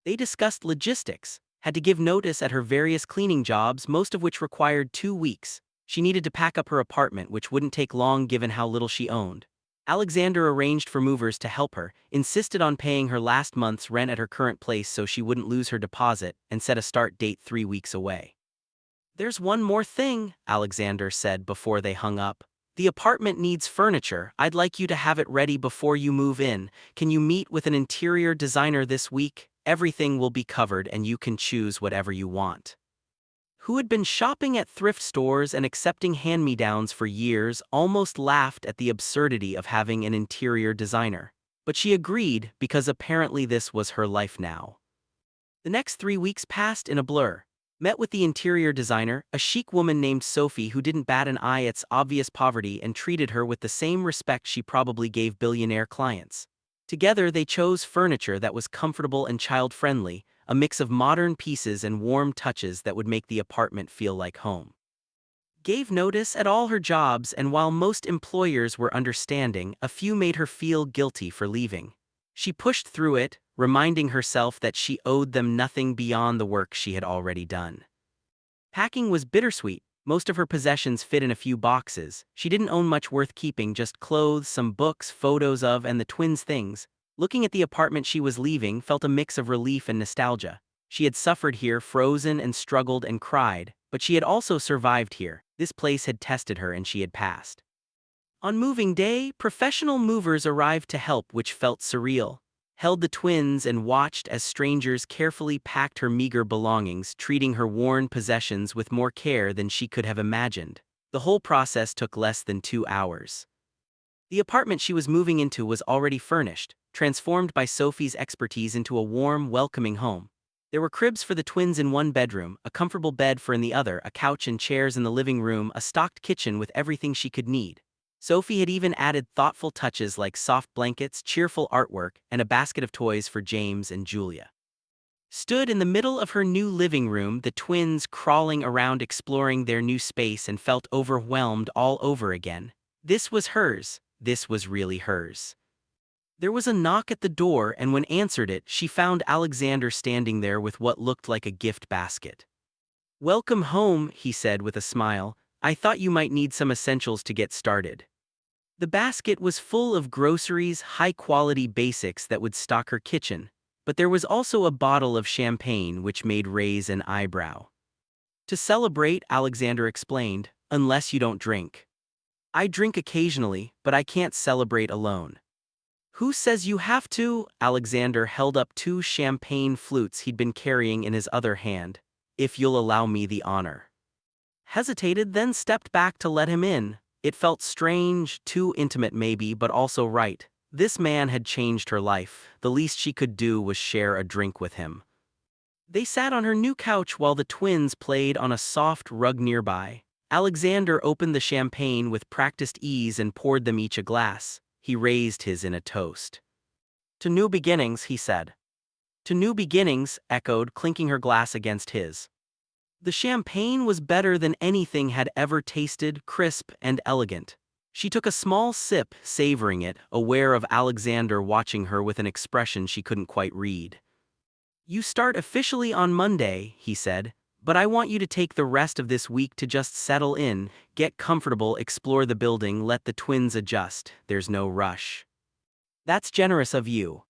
Speaker 1: They discussed logistics, had to give notice at her various cleaning jobs, most of which required 2 weeks. She needed to pack up her apartment, which wouldn't take long given how little she owned. Alexander arranged for movers to help her, insisted on paying her last month's rent at her current place so she wouldn't lose her deposit, and set a start date 3 weeks away. "There's one more thing," Alexander said before they hung up. "The apartment needs furniture. I'd like you to have it ready before you move in. Can you meet with an interior designer this week? Everything will be covered and you can choose whatever you want." Who had been shopping at thrift stores and accepting hand-me-downs for years, almost laughed at the absurdity of having an interior designer. But she agreed because apparently this was her life now. The next 3 weeks passed in a blur. Met with the interior designer, a chic woman named Sophie who didn't bat an eye at obvious poverty and treated her with the same respect she probably gave billionaire clients. Together they chose furniture that was comfortable and child-friendly, a mix of modern pieces and warm touches that would make the apartment feel like home. Gave notice at all her jobs, and while most employers were understanding, a few made her feel guilty for leaving. She pushed through it, reminding herself that she owed them nothing beyond the work she had already done. Packing was bittersweet. Most of her possessions fit in a few boxes. She didn't own much worth keeping, just clothes, some books, photos of, and the twins' things. Looking at the apartment she was leaving felt a mix of relief and nostalgia. She had suffered here, frozen and struggled and cried, but she had also survived here. This place had tested her and she had passed. On moving day, professional movers arrived to help, which felt surreal. Held the twins and watched as strangers carefully packed her meager belongings, treating her worn possessions with more care than she could have imagined. The whole process took less than 2 hours. The apartment she was moving into was already furnished, transformed by Sophie's expertise into a warm, welcoming home. There were cribs for the twins in one bedroom, a comfortable bed for in the other, a couch and chairs in the living room, a stocked kitchen with everything she could need. Sophie had even added thoughtful touches like soft blankets, cheerful artwork, and a basket of toys for James and Julia. stood in the middle of her new living room, the twins crawling around exploring their new space and felt overwhelmed all over again. This was hers. This was really hers. There was a knock at the door, and when answered it, she found Alexander standing there with what looked like a gift basket. "Welcome home," he said with a smile. "I thought you might need some essentials to get started." The basket was full of groceries, high-quality basics that would stock her kitchen, but there was also a bottle of champagne which made raise an eyebrow. "To celebrate," Alexander explained, "unless you don't drink." "I drink occasionally, but I can't celebrate alone." "Who says you have to?" Alexander held up two champagne flutes he'd been carrying in his other hand. "If you'll allow me the honor." Hesitated, then stepped back to let him in. It felt strange, too intimate maybe, but also right. This man had changed her life. The least she could do was share a drink with him. They sat on her new couch while the twins played on a soft rug nearby. Alexander opened the champagne with practiced ease and poured them each a glass. He raised his in a toast. "To new beginnings," he said. "To new beginnings," echoed, clinking her glass against his. The champagne was better than anything had ever tasted, crisp and elegant. She took a small sip, savoring it, aware of Alexander watching her with an expression she couldn't quite read. "You start officially on Monday," he said, "but I want you to take the rest of this week to just settle in, get comfortable, explore the building, let the twins adjust. There's no rush." "That's generous of you.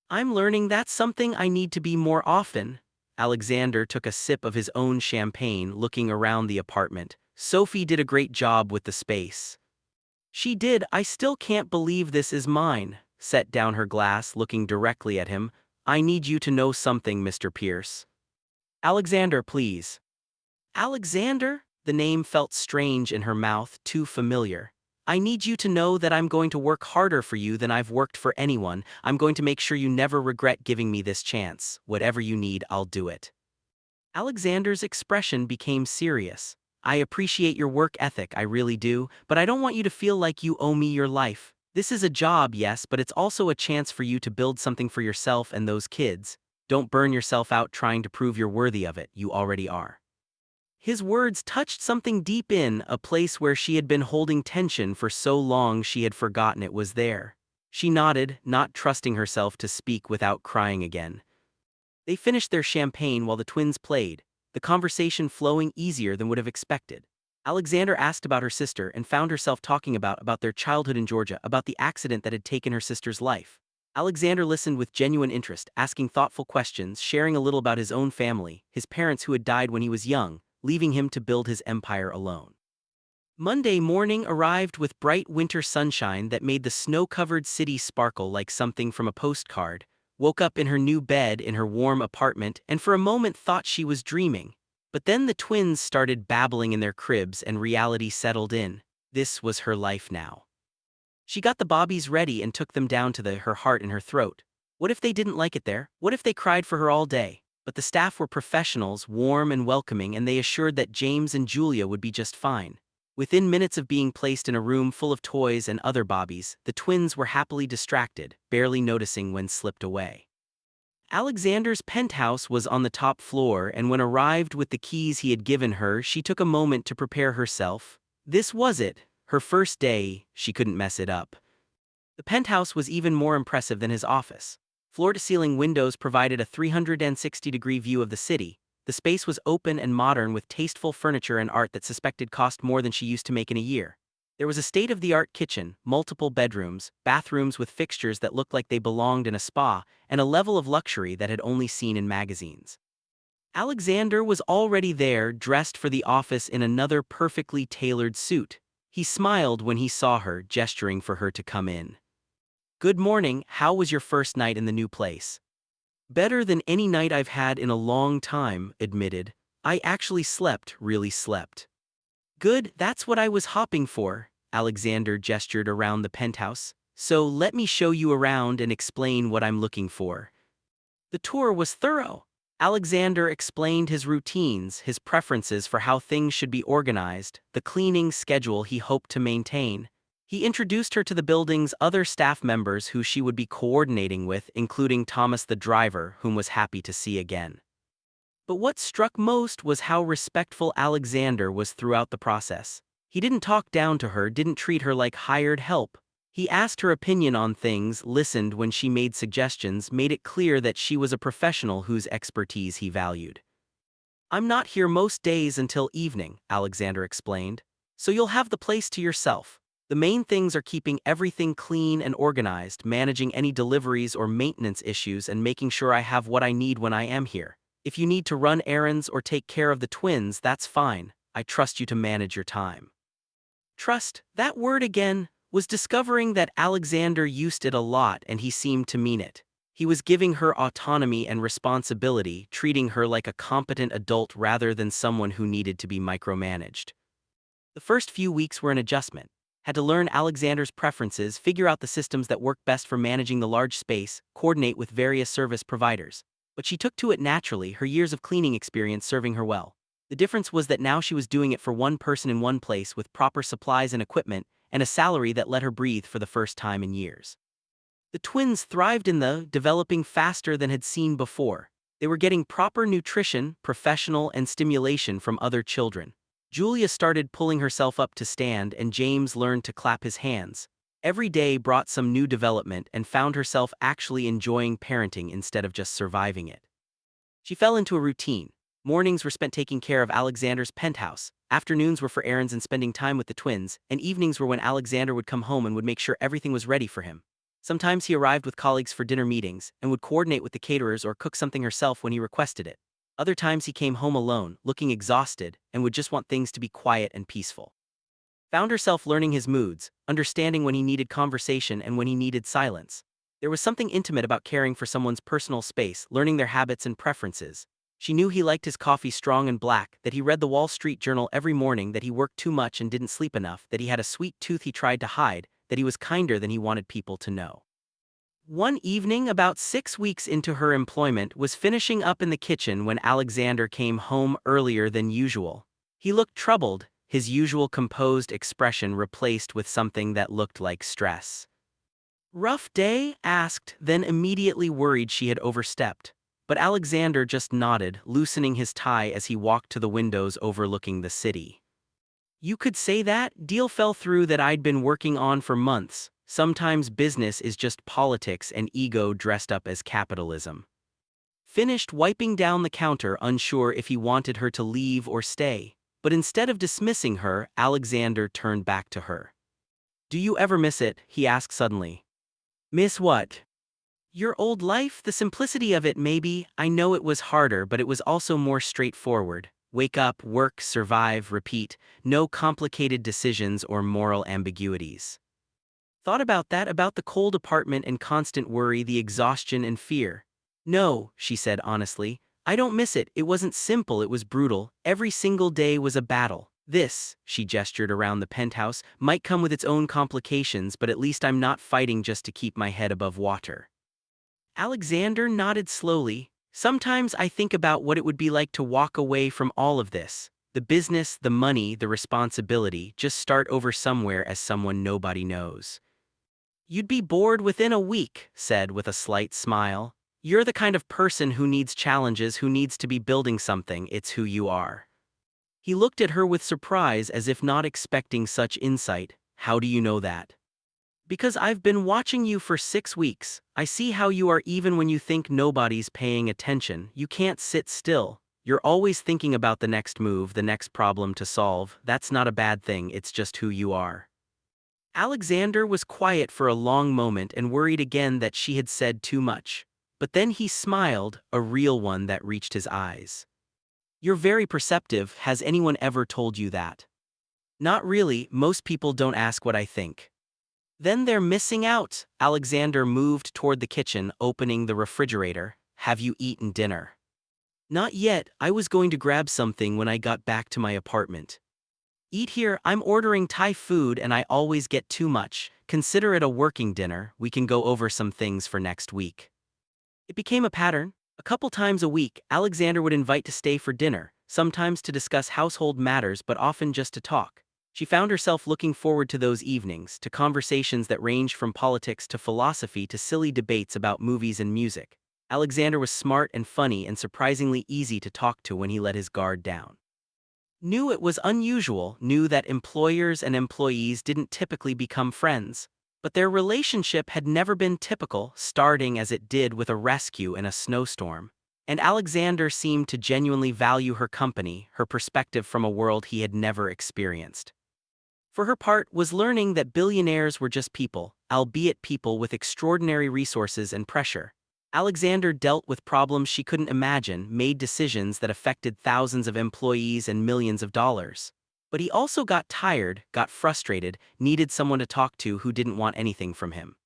Speaker 1: I'm learning that's something I need to be more often." Alexander took a sip of his own champagne, looking around the apartment. "Sophie did a great job with the space." "She did. I still can't believe this is mine." Set down her glass, looking directly at him. "I need you to know something, Mr. Pierce." "Alexander, please." "Alexander?" The name felt strange in her mouth, too familiar. "I need you to know that I'm going to work harder for you than I've worked for anyone. I'm going to make sure you never regret giving me this chance. Whatever you need, I'll do it." Alexander's expression became serious. "I appreciate your work ethic, I really do, but I don't want you to feel like you owe me your life. This is a job, yes, but it's also a chance for you to build something for yourself and those kids. Don't burn yourself out trying to prove you're worthy of it, you already are." His words touched something deep in, a place where she had been holding tension for so long she had forgotten it was there. She nodded, not trusting herself to speak without crying again. They finished their champagne while the twins played, the conversation flowing easier than would have expected. Alexander asked about her sister and found herself talking about their childhood in Georgia, about the accident that had taken her sister's life. Alexander listened with genuine interest, asking thoughtful questions, sharing a little about his own family, his parents who had died when he was young, leaving him to build his empire alone. Monday morning arrived with bright winter sunshine that made the snow-covered city sparkle like something from a postcard. Woke up in her new bed in her warm apartment and for a moment thought she was dreaming. But then the twins started babbling in their cribs and reality settled in. This was her life now. She got the bobbies ready and took them down to her heart in her throat. What if they didn't like it there? What if they cried for her all day? But the staff were professionals, warm and welcoming, and they assured that James and Julia would be just fine. Within minutes of being placed in a room full of toys and other bobbies, the twins were happily distracted, barely noticing when slipped away. Alexander's penthouse was on the top floor, and when arrived with the keys he had given her, she took a moment to prepare herself. This was it, her first day. She couldn't mess it up. The penthouse was even more impressive than his office. Floor-to-ceiling windows provided a 360-degree view of the city. The space was open and modern with tasteful furniture and art that suspected cost more than she used to make in a year. There was a state-of-the-art kitchen, multiple bedrooms, bathrooms with fixtures that looked like they belonged in a spa, and a level of luxury that had only seen in magazines. Alexander was already there, dressed for the office in another perfectly tailored suit. He smiled when he saw her, gesturing for her to come in. "Good morning, how was your first night in the new place?" "Better than any night I've had in a long time," admitted. "I actually slept, really slept." "Good, that's what I was hopping for." Alexander gestured around the penthouse. "So let me show you around and explain what I'm looking for." The tour was thorough. Alexander explained his routines, his preferences for how things should be organized, the cleaning schedule he hoped to maintain. He introduced her to the building's other staff members who she would be coordinating with, including Thomas the driver, whom was happy to see again. But what struck most was how respectful Alexander was throughout the process. He didn't talk down to her, didn't treat her like hired help. He asked her opinion on things, listened when she made suggestions, made it clear that she was a professional whose expertise he valued. "I'm not here most days until evening," Alexander explained, "so you'll have the place to yourself. The main things are keeping everything clean and organized, managing any deliveries or maintenance issues, and making sure I have what I need when I am here. If you need to run errands or take care of the twins, that's fine. I trust you to manage your time." Trust, that word again, was discovering that Alexander used it a lot, and he seemed to mean it. He was giving her autonomy and responsibility, treating her like a competent adult rather than someone who needed to be micromanaged. The first few weeks were an adjustment. Had to learn Alexander's preferences, figure out the systems that worked best for managing the large space, coordinate with various service providers. But she took to it naturally, her years of cleaning experience serving her well. The difference was that now she was doing it for one person in one place with proper supplies and equipment, and a salary that let her breathe for the first time in years. The twins thrived in developing faster than had seen before. They were getting proper nutrition, professional, and stimulation from other children. Julia started pulling herself up to stand, and James learned to clap his hands. Every day brought some new development, and found herself actually enjoying parenting instead of just surviving it. She fell into a routine. Mornings were spent taking care of Alexander's penthouse, afternoons were for errands and spending time with the twins, and evenings were when Alexander would come home and would make sure everything was ready for him. Sometimes he arrived with colleagues for dinner meetings, and would coordinate with the caterers or cook something herself when he requested it. Other times he came home alone, looking exhausted, and would just want things to be quiet and peaceful. Found herself learning his moods, understanding when he needed conversation and when he needed silence. There was something intimate about caring for someone's personal space, learning their habits and preferences. She knew he liked his coffee strong and black, that he read the Wall Street Journal every morning, that he worked too much and didn't sleep enough, that he had a sweet tooth he tried to hide, that he was kinder than he wanted people to know. One evening, about 6 weeks into her employment, was finishing up in the kitchen when Alexander came home earlier than usual. He looked troubled, his usual composed expression replaced with something that looked like stress. "Rough day?" asked, then immediately worried she had overstepped. But Alexander just nodded, loosening his tie as he walked to the windows overlooking the city. "You could say that. Deal fell through that I'd been working on for months. Sometimes business is just politics and ego dressed up as capitalism." Finished wiping down the counter, unsure if he wanted her to leave or stay. But instead of dismissing her, Alexander turned back to her. "Do you ever miss it?" he asked suddenly. "Miss what?" "Your old life, the simplicity of it maybe. I know it was harder, but it was also more straightforward. Wake up, work, survive, repeat. No complicated decisions or moral ambiguities." Thought about that, about the cold apartment and constant worry, the exhaustion and fear. "No," she said honestly, "I don't miss it. It wasn't simple, it was brutal. Every single day was a battle. This," she gestured around the penthouse, "might come with its own complications, but at least I'm not fighting just to keep my head above water." Alexander nodded slowly. "Sometimes I think about what it would be like to walk away from all of this. The business, the money, the responsibility, just start over somewhere as someone nobody knows." "You'd be bored within a week," said with a slight smile. "You're the kind of person who needs challenges, who needs to be building something. It's who you are." He looked at her with surprise, as if not expecting such insight. "How do you know that?" "Because I've been watching you for 6 weeks. I see how you are even when you think nobody's paying attention. You can't sit still. You're always thinking about the next move, the next problem to solve. That's not a bad thing, it's just who you are." Alexander was quiet for a long moment and worried again that she had said too much. But then he smiled, a real one that reached his eyes. "You're very perceptive. Has anyone ever told you that?" "Not really, most people don't ask what I think." "Then they're missing out." Alexander moved toward the kitchen, opening the refrigerator. "Have you eaten dinner?" "Not yet. I was going to grab something when I got back to my apartment." "Eat here. I'm ordering Thai food and I always get too much. Consider it a working dinner. We can go over some things for next week." It became a pattern. A couple times a week, Alexander would invite to stay for dinner, sometimes to discuss household matters but often just to talk. She found herself looking forward to those evenings, to conversations that ranged from politics to philosophy to silly debates about movies and music. Alexander was smart and funny and surprisingly easy to talk to when he let his guard down. Knew it was unusual, knew that employers and employees didn't typically become friends. But their relationship had never been typical, starting as it did with a rescue in a snowstorm. And Alexander seemed to genuinely value her company, her perspective from a world he had never experienced. For her part, was learning that billionaires were just people, albeit people with extraordinary resources and pressure. Alexander dealt with problems she couldn't imagine, made decisions that affected thousands of employees and millions of dollars. But he also got tired, got frustrated, needed someone to talk to who didn't want anything from him.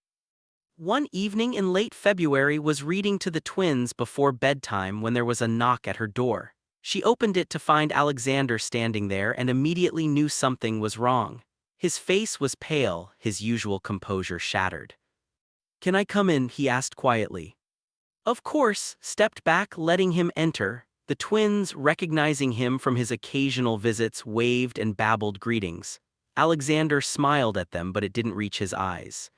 Speaker 1: One evening in late February was reading to the twins before bedtime when there was a knock at her door. She opened it to find Alexander standing there and immediately knew something was wrong. His face was pale, his usual composure shattered. "Can I come in?" he asked quietly. Of course, stepped back, letting him enter. The twins, recognizing him from his occasional visits, waved and babbled greetings. Alexander smiled at them, but it didn't reach his eyes.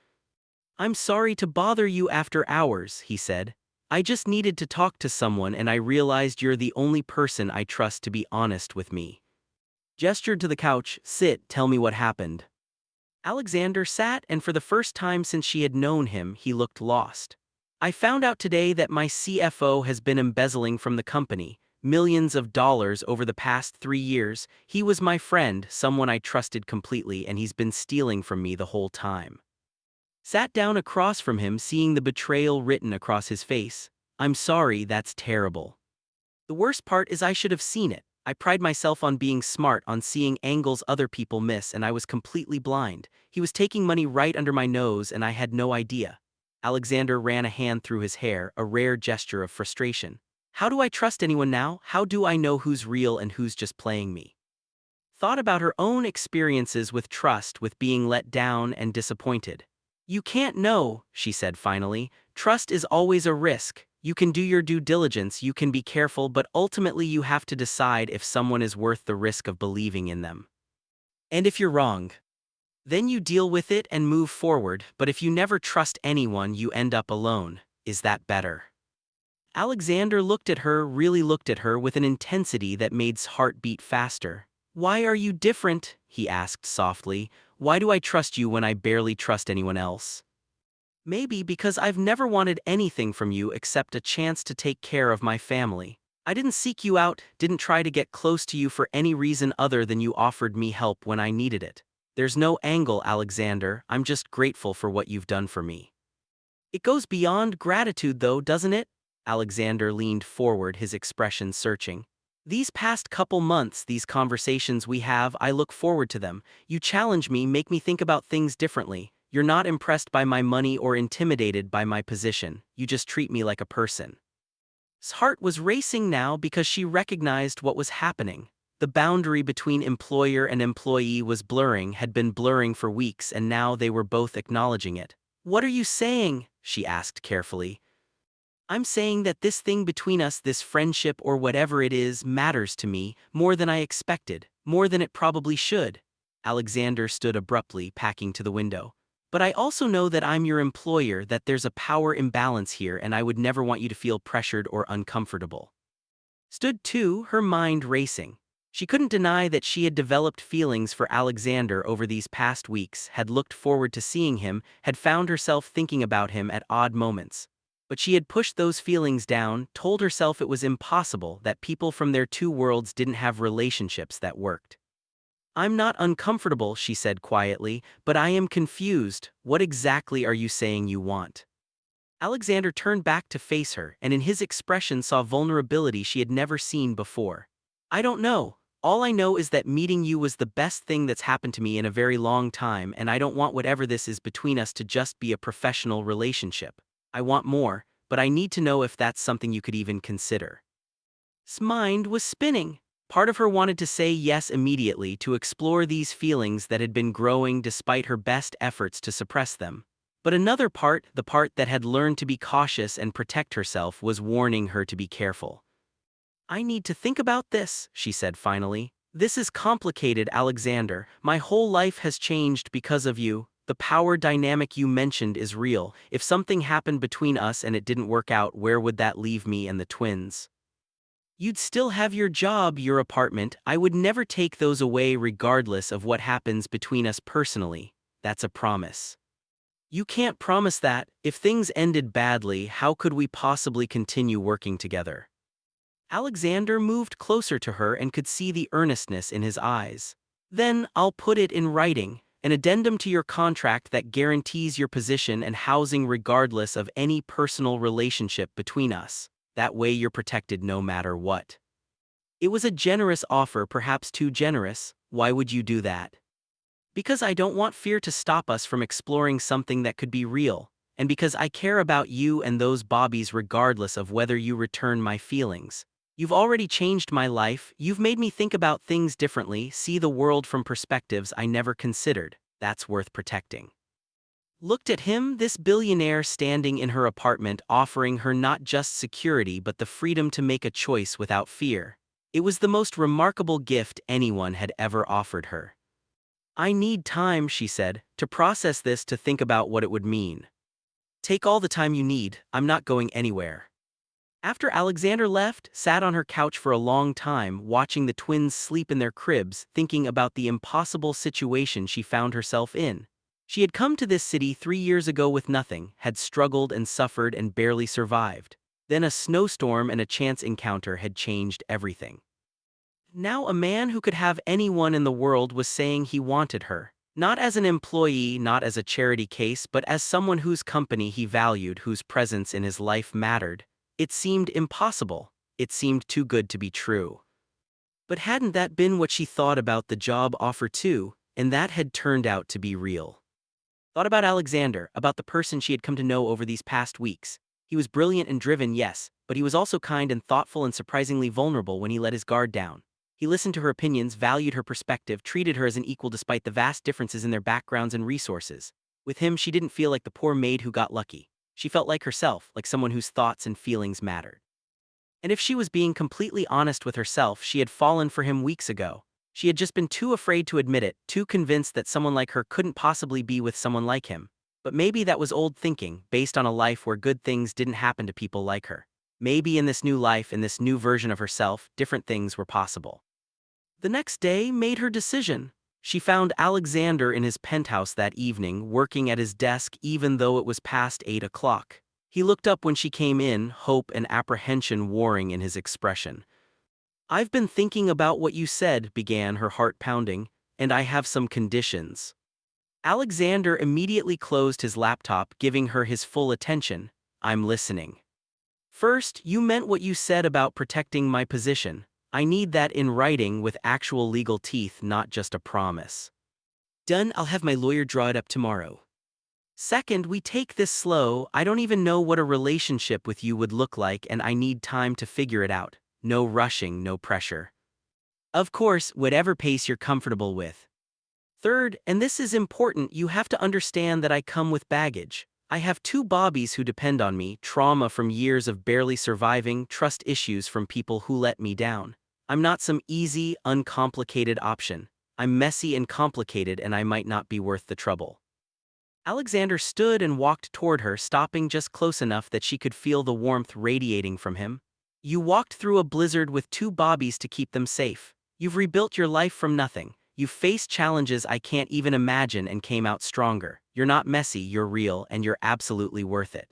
Speaker 1: "I'm sorry to bother you after hours," he said. "I just needed to talk to someone and I realized you're the only person I trust to be honest with me." Gestured to the couch. "Sit, tell me what happened." Alexander sat, and for the first time since she had known him, he looked lost. "I found out today that my CFO has been embezzling from the company, millions of dollars over the past 3 years. He was my friend, someone I trusted completely, and he's been stealing from me the whole time." Sat down across from him, seeing the betrayal written across his face. "I'm sorry, that's terrible. The worst part is I should have seen it. I pride myself on being smart, on seeing angles other people miss, and I was completely blind. He was taking money right under my nose and I had no idea." Alexander ran a hand through his hair, a rare gesture of frustration. "How do I trust anyone now? How do I know who's real and who's just playing me?" Thought about her own experiences with trust, with being let down and disappointed. "You can't know," she said finally. "Trust is always a risk. You can do your due diligence, you can be careful, but ultimately you have to decide if someone is worth the risk of believing in them. And if you're wrong, then you deal with it and move forward, but if you never trust anyone, you end up alone. Is that better?" Alexander looked at her, really looked at her with an intensity that made his heart beat faster. "Why are you different?" he asked softly. "Why do I trust you when I barely trust anyone else?" "Maybe because I've never wanted anything from you except a chance to take care of my family. I didn't seek you out, didn't try to get close to you for any reason other than you offered me help when I needed it. There's no angle, Alexander, I'm just grateful for what you've done for me." "It goes beyond gratitude though, doesn't it?" Alexander leaned forward, his expression searching. "These past couple months, these conversations we have, I look forward to them. You challenge me, make me think about things differently. You're not impressed by my money or intimidated by my position. You just treat me like a person." His heart was racing now because she recognized what was happening. The boundary between employer and employee was blurring, had been blurring for weeks, and now they were both acknowledging it. "What are you saying?" she asked carefully. "I'm saying that this thing between us, this friendship or whatever it is, matters to me more than I expected, more than it probably should." Alexander stood abruptly, packing to the window. "But I also know that I'm your employer, that there's a power imbalance here, and I would never want you to feel pressured or uncomfortable." Stood too, her mind racing. She couldn't deny that she had developed feelings for Alexander over these past weeks, had looked forward to seeing him, had found herself thinking about him at odd moments. But she had pushed those feelings down, told herself it was impossible, that people from their two worlds didn't have relationships that worked. "I'm not uncomfortable," she said quietly, "but I am confused. What exactly are you saying you want?" Alexander turned back to face her, and in his expression saw vulnerability she had never seen before. "I don't know. All I know is that meeting you was the best thing that's happened to me in a very long time, and I don't want whatever this is between us to just be a professional relationship. I want more, but I need to know if that's something you could even consider." His mind was spinning. Part of her wanted to say yes immediately, to explore these feelings that had been growing despite her best efforts to suppress them. But another part, the part that had learned to be cautious and protect herself, was warning her to be careful. "I need to think about this," she said finally. This is complicated, Alexander. My whole life has changed because of you. The power dynamic you mentioned is real. If something happened between us and it didn't work out, where would that leave me and the twins? You'd still have your job, your apartment. I would never take those away regardless of what happens between us personally. That's a promise. You can't promise that. If things ended badly, how could we possibly continue working together? Alexander moved closer to her and could see the earnestness in his eyes. Then, I'll put it in writing, an addendum to your contract that guarantees your position and housing regardless of any personal relationship between us. That way you're protected no matter what. It was a generous offer, perhaps too generous. Why would you do that? Because I don't want fear to stop us from exploring something that could be real, and because I care about you and those bobbies regardless of whether you return my feelings. You've already changed my life. You've made me think about things differently, see the world from perspectives I never considered. That's worth protecting. Looked at him, this billionaire standing in her apartment, offering her not just security but the freedom to make a choice without fear. It was the most remarkable gift anyone had ever offered her. I need time, she said, to process this, to think about what it would mean. Take all the time you need, I'm not going anywhere. After Alexander left, sat on her couch for a long time, watching the twins sleep in their cribs, thinking about the impossible situation she found herself in. She had come to this city 3 years ago with nothing, had struggled and suffered and barely survived. Then a snowstorm and a chance encounter had changed everything. Now a man who could have anyone in the world was saying he wanted her. Not as an employee, not as a charity case, but as someone whose company he valued, whose presence in his life mattered. It seemed impossible. It seemed too good to be true. But hadn't that been what she thought about the job offer too? And that had turned out to be real. Thought about Alexander, about the person she had come to know over these past weeks. He was brilliant and driven, yes, but he was also kind and thoughtful and surprisingly vulnerable when he let his guard down. He listened to her opinions, valued her perspective, treated her as an equal despite the vast differences in their backgrounds and resources. With him, she didn't feel like the poor maid who got lucky. She felt like herself, like someone whose thoughts and feelings mattered. And if she was being completely honest with herself, she had fallen for him weeks ago. She had just been too afraid to admit it, too convinced that someone like her couldn't possibly be with someone like him. But maybe that was old thinking, based on a life where good things didn't happen to people like her. Maybe in this new life, in this new version of herself, different things were possible. The next day made her decision. She found Alexander in his penthouse that evening, working at his desk even though it was past 8 o'clock. He looked up when she came in, hope and apprehension warring in his expression. I've been thinking about what you said, began, her heart pounding, and I have some conditions. Alexander immediately closed his laptop, giving her his full attention. I'm listening. First, you meant what you said about protecting my position. I need that in writing with actual legal teeth, not just a promise. Done, I'll have my lawyer draw it up tomorrow. Second, we take this slow. I don't even know what a relationship with you would look like, and I need time to figure it out. No rushing, no pressure. Of course, whatever pace you're comfortable with. Third, and this is important, you have to understand that I come with baggage. I have 2 bobbies who depend on me, trauma from years of barely surviving, trust issues from people who let me down. I'm not some easy, uncomplicated option. I'm messy and complicated, and I might not be worth the trouble. Alexander stood and walked toward her, stopping just close enough that she could feel the warmth radiating from him. You walked through a blizzard with 2 bobbies to keep them safe. You've rebuilt your life from nothing. You've faced challenges I can't even imagine and came out stronger. You're not messy, you're real, and you're absolutely worth it.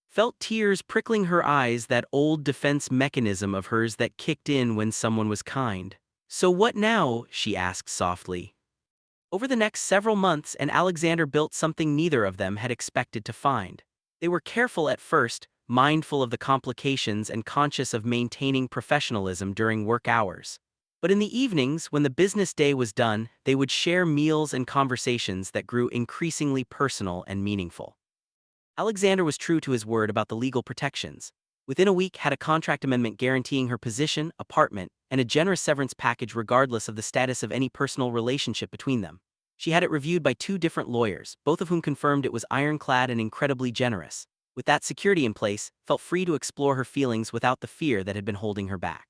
Speaker 1: Felt tears prickling her eyes, that old defense mechanism of hers that kicked in when someone was kind. So what now? She asked softly. Over the next several months, and Alexander built something neither of them had expected to find. They were careful at first, mindful of the complications and conscious of maintaining professionalism during work hours. But in the evenings, when the business day was done, they would share meals and conversations that grew increasingly personal and meaningful. Alexander was true to his word about the legal protections. Within a week, had a contract amendment guaranteeing her position, apartment, and a generous severance package regardless of the status of any personal relationship between them. She had it reviewed by 2 different lawyers, both of whom confirmed it was ironclad and incredibly generous. With that security in place, felt free to explore her feelings without the fear that had been holding her back.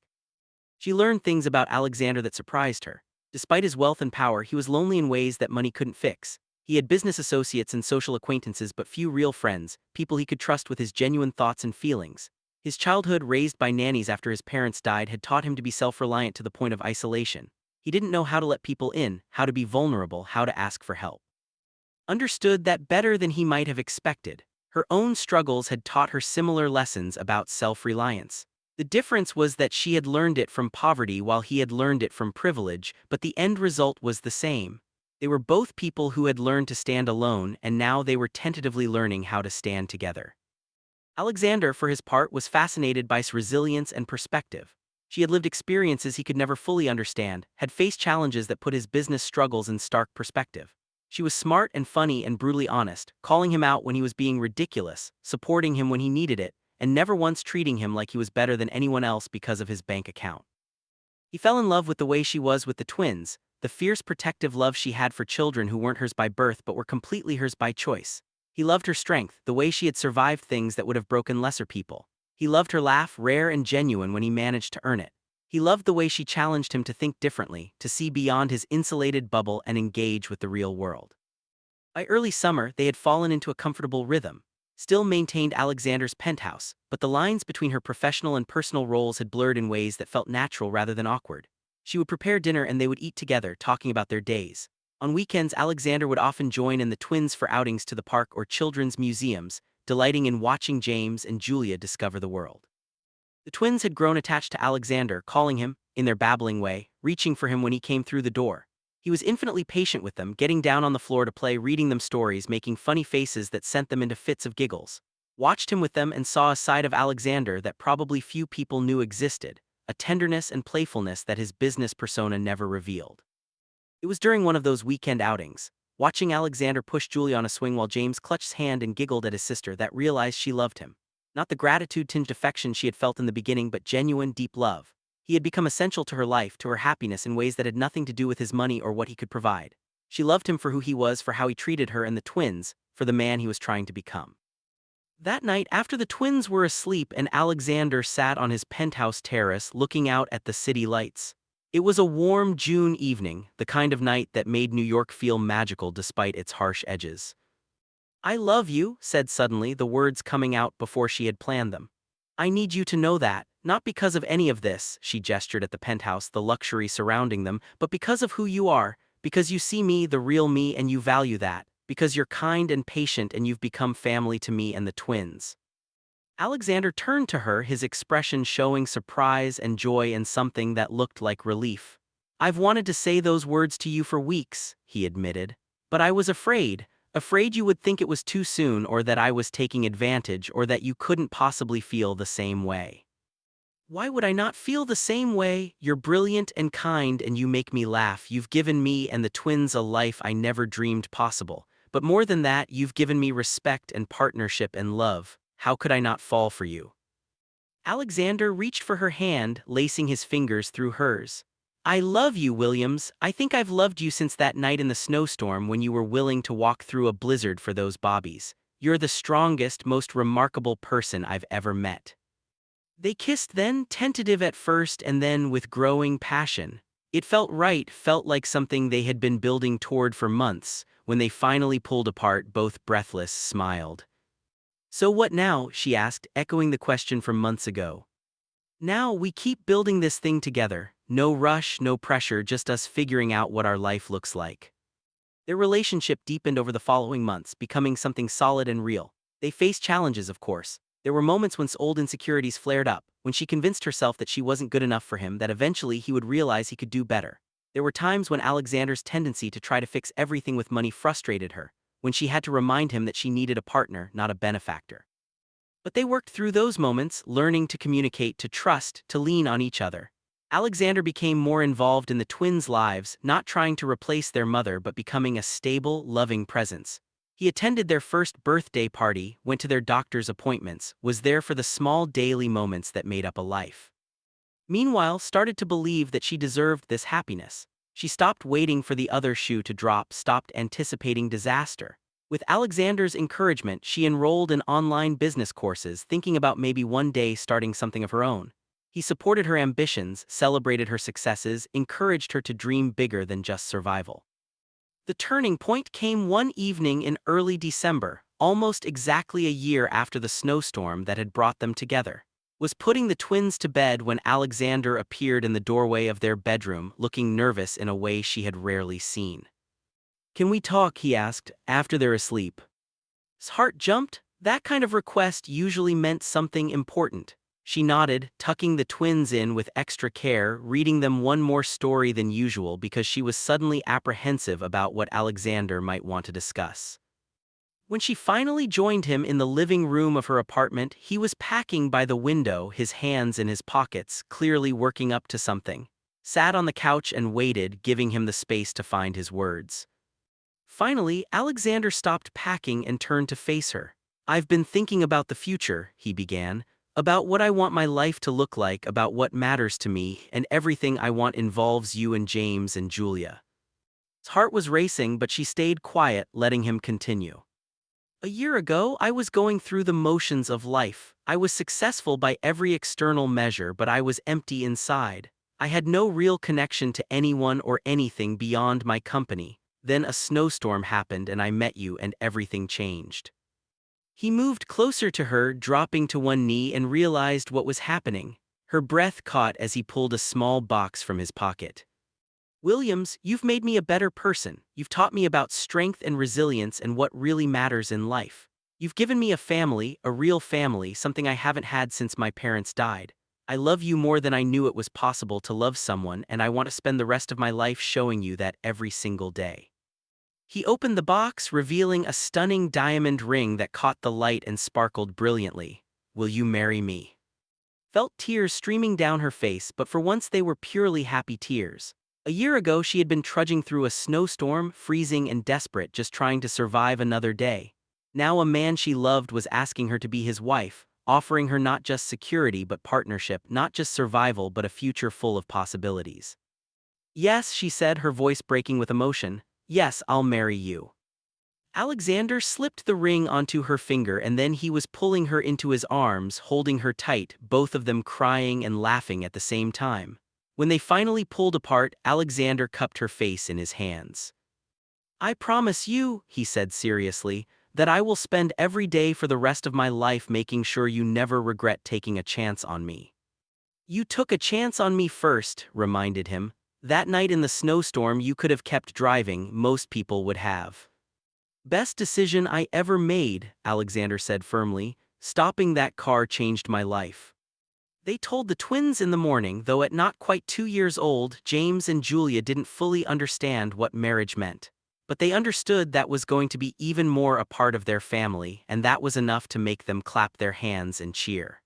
Speaker 1: She learned things about Alexander that surprised her. Despite his wealth and power, he was lonely in ways that money couldn't fix. He had business associates and social acquaintances but few real friends, people he could trust with his genuine thoughts and feelings. His childhood, raised by nannies after his parents died, had taught him to be self-reliant to the point of isolation. He didn't know how to let people in, how to be vulnerable, how to ask for help. Understood that better than he might have expected. Her own struggles had taught her similar lessons about self-reliance. The difference was that she had learned it from poverty while he had learned it from privilege, but the end result was the same. They were both people who had learned to stand alone, and now they were tentatively learning how to stand together. Alexander, for his part, was fascinated by his resilience and perspective. She had lived experiences he could never fully understand, had faced challenges that put his business struggles in stark perspective. She was smart and funny and brutally honest, calling him out when he was being ridiculous, supporting him when he needed it, and never once treating him like he was better than anyone else because of his bank account. He fell in love with the way she was with the twins, the fierce protective love she had for children who weren't hers by birth but were completely hers by choice. He loved her strength, the way she had survived things that would have broken lesser people. He loved her laugh, rare and genuine when he managed to earn it. He loved the way she challenged him to think differently, to see beyond his insulated bubble and engage with the real world. By early summer, they had fallen into a comfortable rhythm. Still maintained Alexander's penthouse, but the lines between her professional and personal roles had blurred in ways that felt natural rather than awkward. She would prepare dinner and they would eat together, talking about their days. On weekends, Alexander would often join in the twins for outings to the park or children's museums, delighting in watching James and Julia discover the world. The twins had grown attached to Alexander, calling him, in their babbling way, reaching for him when he came through the door. He was infinitely patient with them, getting down on the floor to play, reading them stories, making funny faces that sent them into fits of giggles. Watched him with them and saw a side of Alexander that probably few people knew existed, a tenderness and playfulness that his business persona never revealed. It was during one of those weekend outings, watching Alexander push Julia on a swing while James clutched his hand and giggled at his sister, that realized she loved him. Not the gratitude-tinged affection she had felt in the beginning, but genuine, deep love. He had become essential to her life, to her happiness, in ways that had nothing to do with his money or what he could provide. She loved him for who he was, for how he treated her and the twins, for the man he was trying to become. That night, after the twins were asleep and Alexander sat on his penthouse terrace looking out at the city lights. It was a warm June evening, the kind of night that made New York feel magical despite its harsh edges. "I love you," said suddenly, the words coming out before she had planned them. "I need you to know that, not because of any of this," she gestured at the penthouse, the luxury surrounding them, "but because of who you are, because you see me, the real me, and you value that, because you're kind and patient and you've become family to me and the twins." Alexander turned to her, his expression showing surprise and joy and something that looked like relief. "I've wanted to say those words to you for weeks," he admitted. "But I was afraid you would think it was too soon, or that I was taking advantage, or that you couldn't possibly feel the same way." "Why would I not feel the same way? You're brilliant and kind and you make me laugh. You've given me and the twins a life I never dreamed possible. But more than that, you've given me respect and partnership and love. How could I not fall for you?" Alexander reached for her hand, lacing his fingers through hers. "I love you, Williams. I think I've loved you since that night in the snowstorm when you were willing to walk through a blizzard for those bobbies. You're the strongest, most remarkable person I've ever met." They kissed then, tentative at first and then with growing passion. It felt right, felt like something they had been building toward for months. When they finally pulled apart, both breathless, smiled. "So what now?" she asked, echoing the question from months ago. "Now we keep building this thing together. No rush, no pressure, just us figuring out what our life looks like." Their relationship deepened over the following months, becoming something solid and real. They faced challenges, of course. There were moments when old insecurities flared up, when she convinced herself that she wasn't good enough for him, that eventually he would realize he could do better. There were times when Alexander's tendency to try to fix everything with money frustrated her, when she had to remind him that she needed a partner, not a benefactor. But they worked through those moments, learning to communicate, to trust, to lean on each other. Alexander became more involved in the twins' lives, not trying to replace their mother but becoming a stable, loving presence. He attended their first birthday party, went to their doctor's appointments, was there for the small daily moments that made up a life. Meanwhile, started to believe that she deserved this happiness. She stopped waiting for the other shoe to drop, stopped anticipating disaster. With Alexander's encouragement, she enrolled in online business courses, thinking about maybe one day starting something of her own. He supported her ambitions, celebrated her successes, encouraged her to dream bigger than just survival. The turning point came one evening in early December, almost exactly a year after the snowstorm that had brought them together. Was putting the twins to bed when Alexander appeared in the doorway of their bedroom, looking nervous in a way she had rarely seen. "Can we talk?" he asked, "after they're asleep?" His heart jumped. That kind of request usually meant something important. She nodded, tucking the twins in with extra care, reading them one more story than usual because she was suddenly apprehensive about what Alexander might want to discuss. When she finally joined him in the living room of her apartment, he was packing by the window, his hands in his pockets, clearly working up to something. Sat on the couch and waited, giving him the space to find his words. Finally, Alexander stopped packing and turned to face her. "I've been thinking about the future," he began, "about what I want my life to look like, about what matters to me, and everything I want involves you and James and Julia." His heart was racing, but she stayed quiet, letting him continue. "A year ago, I was going through the motions of life. I was successful by every external measure, but I was empty inside. I had no real connection to anyone or anything beyond my company. Then a snowstorm happened and I met you and everything changed." He moved closer to her, dropping to one knee, and realized what was happening. Her breath caught as he pulled a small box from his pocket. "Williams, you've made me a better person. You've taught me about strength and resilience and what really matters in life. You've given me a family, a real family, something I haven't had since my parents died. I love you more than I knew it was possible to love someone, and I want to spend the rest of my life showing you that every single day." He opened the box, revealing a stunning diamond ring that caught the light and sparkled brilliantly. "Will you marry me?" Felt tears streaming down her face, but for once they were purely happy tears. A year ago she had been trudging through a snowstorm, freezing and desperate, just trying to survive another day. Now a man she loved was asking her to be his wife, offering her not just security but partnership, not just survival but a future full of possibilities. "Yes," she said, her voice breaking with emotion. "Yes, I'll marry you." Alexander slipped the ring onto her finger, and then he was pulling her into his arms, holding her tight, both of them crying and laughing at the same time. When they finally pulled apart, Alexander cupped her face in his hands. "I promise you," he said seriously, "that I will spend every day for the rest of my life making sure you never regret taking a chance on me." "You took a chance on me first," reminded him. "That night in the snowstorm you could have kept driving, most people would have." "Best decision I ever made," Alexander said firmly. "Stopping that car changed my life." They told the twins in the morning, though at not quite 2 years old, James and Julia didn't fully understand what marriage meant. But they understood that was going to be even more a part of their family, and that was enough to make them clap their hands and cheer.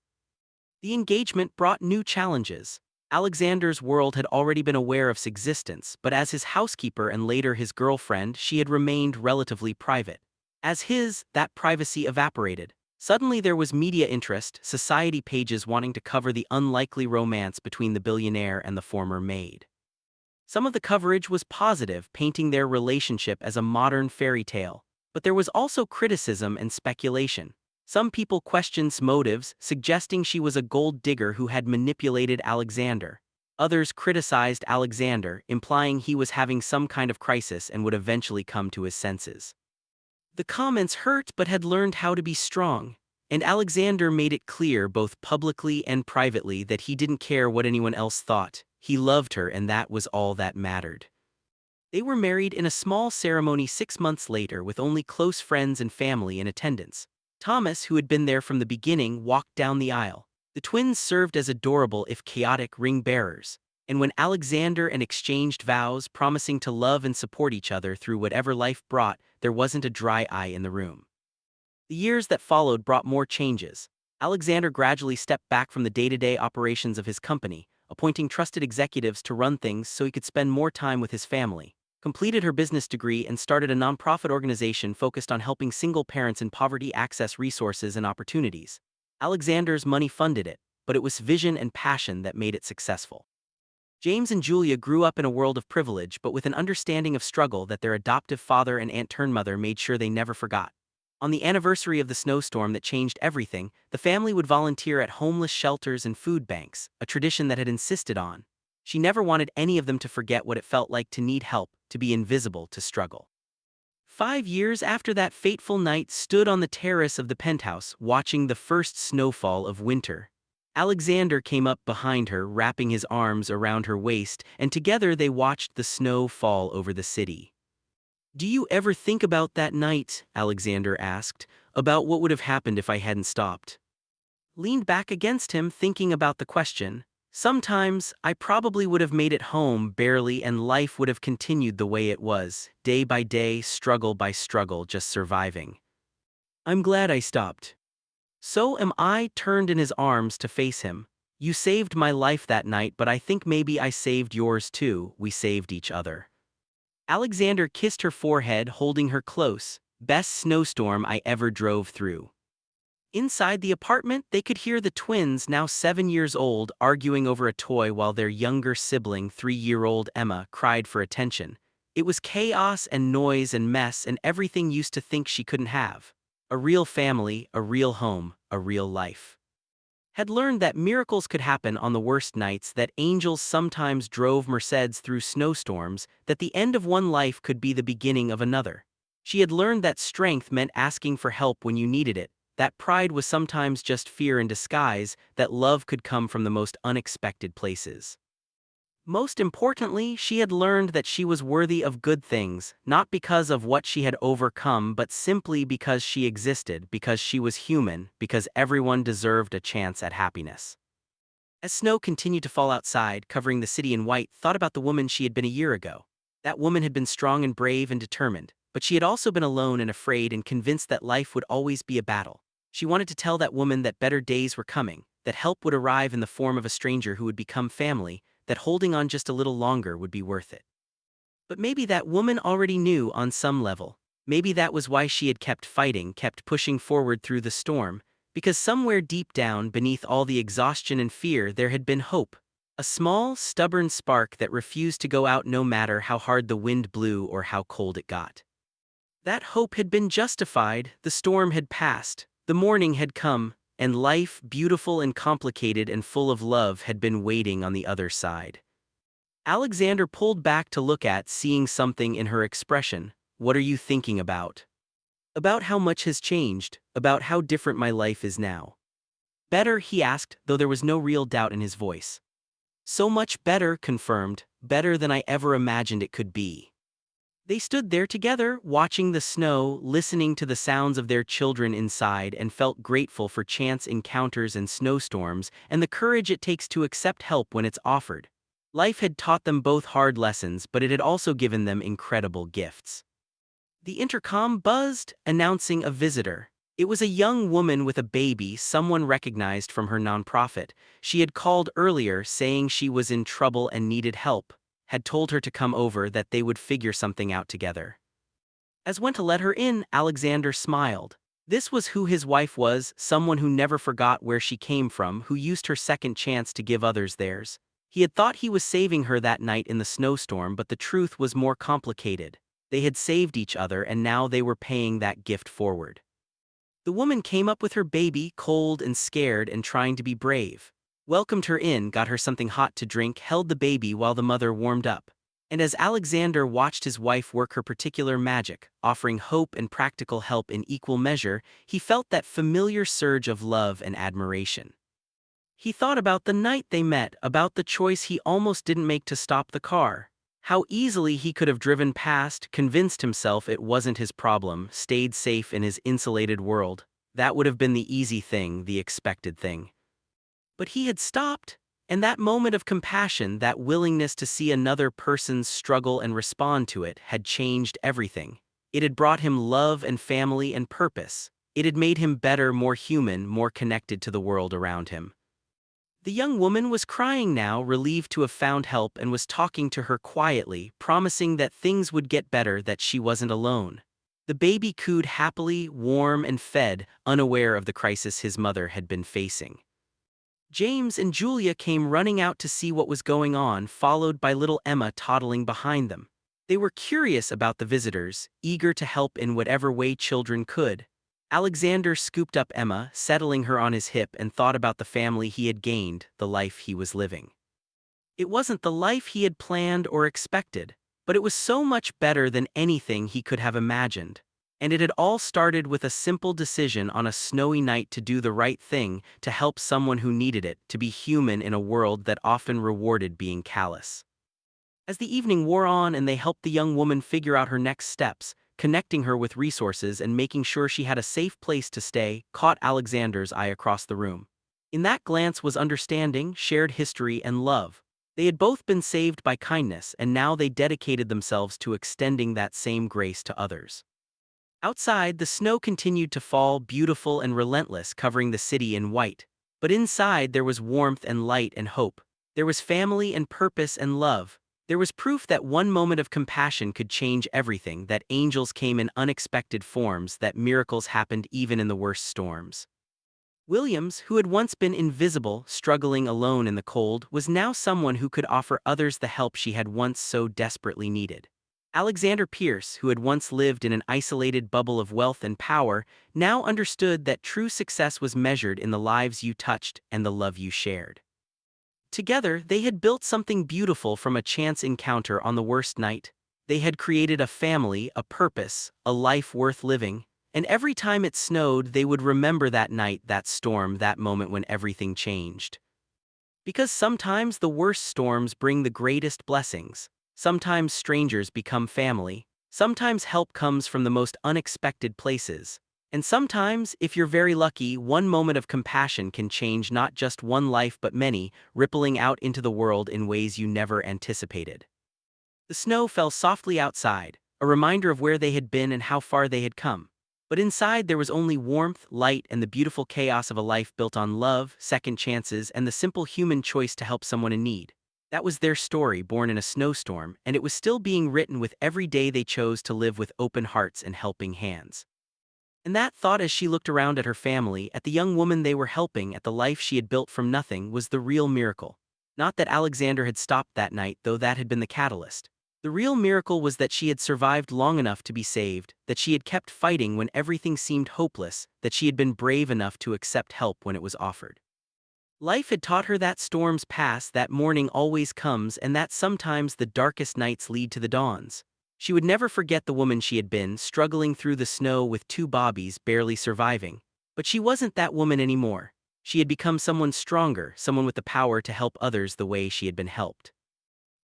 Speaker 1: The engagement brought new challenges. Alexander's world had already been aware of its existence, but as his housekeeper and later his girlfriend, she had remained relatively private. As his, that privacy evaporated. Suddenly there was media interest, society pages wanting to cover the unlikely romance between the billionaire and the former maid. Some of the coverage was positive, painting their relationship as a modern fairy tale, but there was also criticism and speculation. Some people questioned motives, suggesting she was a gold digger who had manipulated Alexander. Others criticized Alexander, implying he was having some kind of crisis and would eventually come to his senses. The comments hurt but had learned how to be strong, and Alexander made it clear both publicly and privately that he didn't care what anyone else thought. He loved her, and that was all that mattered. They were married in a small ceremony 6 months later with only close friends and family in attendance. Thomas, who had been there from the beginning, walked down the aisle. The twins served as adorable if chaotic ring bearers. And when Alexander and exchanged vows, promising to love and support each other through whatever life brought, there wasn't a dry eye in the room. The years that followed brought more changes. Alexander gradually stepped back from the day-to-day operations of his company, appointing trusted executives to run things so he could spend more time with his family. Completed her business degree and started a nonprofit organization focused on helping single parents in poverty access resources and opportunities. Alexander's money funded it, but it was vision and passion that made it successful. James and Julia grew up in a world of privilege, but with an understanding of struggle that their adoptive father and Aunt Turnmother made sure they never forgot. On the anniversary of the snowstorm that changed everything, the family would volunteer at homeless shelters and food banks, a tradition that had insisted on. She never wanted any of them to forget what it felt like to need help, to be invisible, to struggle. 5 years after that fateful night stood on the terrace of the penthouse, watching the first snowfall of winter. Alexander came up behind her, wrapping his arms around her waist, and together they watched the snow fall over the city. "Do you ever think about that night?" Alexander asked, "about what would have happened if I hadn't stopped?" Leaned back against him, thinking about the question. "Sometimes, I probably would have made it home barely, and life would have continued the way it was, day by day, struggle by struggle, just surviving. I'm glad I stopped." "So am I," turned in his arms to face him. "You saved my life that night, but I think maybe I saved yours too. We saved each other." Alexander kissed her forehead, holding her close. "Best snowstorm I ever drove through." Inside the apartment, they could hear the twins, now 7 years old, arguing over a toy while their younger sibling, 3-year-old Emma, cried for attention. It was chaos and noise and mess and everything used to think she couldn't have. A real family, a real home, a real life. Had learned that miracles could happen on the worst nights, that angels sometimes drove Mercedes through snowstorms, that the end of one life could be the beginning of another. She had learned that strength meant asking for help when you needed it, that pride was sometimes just fear in disguise, that love could come from the most unexpected places. Most importantly, she had learned that she was worthy of good things, not because of what she had overcome, but simply because she existed, because she was human, because everyone deserved a chance at happiness. As snow continued to fall outside, covering the city in white, thought about the woman she had been a year ago. That woman had been strong and brave and determined, but she had also been alone and afraid and convinced that life would always be a battle. She wanted to tell that woman that better days were coming, that help would arrive in the form of a stranger who would become family, that holding on just a little longer would be worth it. But maybe that woman already knew on some level. Maybe that was why she had kept fighting, kept pushing forward through the storm, because somewhere deep down, beneath all the exhaustion and fear, there had been hope. A small, stubborn spark that refused to go out no matter how hard the wind blew or how cold it got. That hope had been justified, the storm had passed, the morning had come, and life, beautiful and complicated and full of love, had been waiting on the other side. Alexander pulled back to look at, seeing something in her expression. "What are you thinking about?" "About how much has changed, about how different my life is now." "Better?" he asked, though there was no real doubt in his voice. "So much better," confirmed, "better than I ever imagined it could be." They stood there together, watching the snow, listening to the sounds of their children inside, and felt grateful for chance encounters and snowstorms, and the courage it takes to accept help when it's offered. Life had taught them both hard lessons, but it had also given them incredible gifts. The intercom buzzed, announcing a visitor. It was a young woman with a baby, someone recognized from her nonprofit. She had called earlier saying she was in trouble and needed help, had told her to come over, that they would figure something out together. As went to let her in, Alexander smiled. This was who his wife was, someone who never forgot where she came from, who used her second chance to give others theirs. He had thought he was saving her that night in the snowstorm, but the truth was more complicated. They had saved each other, and now they were paying that gift forward. The woman came up with her baby, cold and scared and trying to be brave. Welcomed her in, got her something hot to drink, held the baby while the mother warmed up. And as Alexander watched his wife work her particular magic, offering hope and practical help in equal measure, he felt that familiar surge of love and admiration. He thought about the night they met, about the choice he almost didn't make to stop the car. How easily he could have driven past, convinced himself it wasn't his problem, stayed safe in his insulated world. That would have been the easy thing, the expected thing. But he had stopped, and that moment of compassion, that willingness to see another person's struggle and respond to it, had changed everything. It had brought him love and family and purpose. It had made him better, more human, more connected to the world around him. The young woman was crying now, relieved to have found help, and was talking to her quietly, promising that things would get better, that she wasn't alone. The baby cooed happily, warm and fed, unaware of the crisis his mother had been facing. James and Julia came running out to see what was going on, followed by little Emma toddling behind them. They were curious about the visitors, eager to help in whatever way children could. Alexander scooped up Emma, settling her on his hip, and thought about the family he had gained, the life he was living. It wasn't the life he had planned or expected, but it was so much better than anything he could have imagined. And it had all started with a simple decision on a snowy night to do the right thing, to help someone who needed it, to be human in a world that often rewarded being callous. As the evening wore on and they helped the young woman figure out her next steps, connecting her with resources and making sure she had a safe place to stay, caught Alexander's eye across the room. In that glance was understanding, shared history, and love. They had both been saved by kindness, and now they dedicated themselves to extending that same grace to others. Outside, the snow continued to fall, beautiful and relentless, covering the city in white. But inside, there was warmth and light and hope. There was family and purpose and love. There was proof that one moment of compassion could change everything, that angels came in unexpected forms, that miracles happened even in the worst storms. Williams, who had once been invisible, struggling alone in the cold, was now someone who could offer others the help she had once so desperately needed. Alexander Pierce, who had once lived in an isolated bubble of wealth and power, now understood that true success was measured in the lives you touched and the love you shared. Together, they had built something beautiful from a chance encounter on the worst night. They had created a family, a purpose, a life worth living, and every time it snowed, they would remember that night, that storm, that moment when everything changed. Because sometimes the worst storms bring the greatest blessings. Sometimes strangers become family. Sometimes help comes from the most unexpected places. And sometimes, if you're very lucky, one moment of compassion can change not just one life but many, rippling out into the world in ways you never anticipated. The snow fell softly outside, a reminder of where they had been and how far they had come. But inside there was only warmth, light, and the beautiful chaos of a life built on love, second chances, and the simple human choice to help someone in need. That was their story, born in a snowstorm, and it was still being written with every day they chose to live with open hearts and helping hands. And that thought, as she looked around at her family, at the young woman they were helping, at the life she had built from nothing, was the real miracle. Not that Alexander had stopped that night, though that had been the catalyst. The real miracle was that she had survived long enough to be saved, that she had kept fighting when everything seemed hopeless, that she had been brave enough to accept help when it was offered. Life had taught her that storms pass, that morning always comes, and that sometimes the darkest nights lead to the dawns. She would never forget the woman she had been, struggling through the snow with two bobbies, barely surviving. But she wasn't that woman anymore. She had become someone stronger, someone with the power to help others the way she had been helped.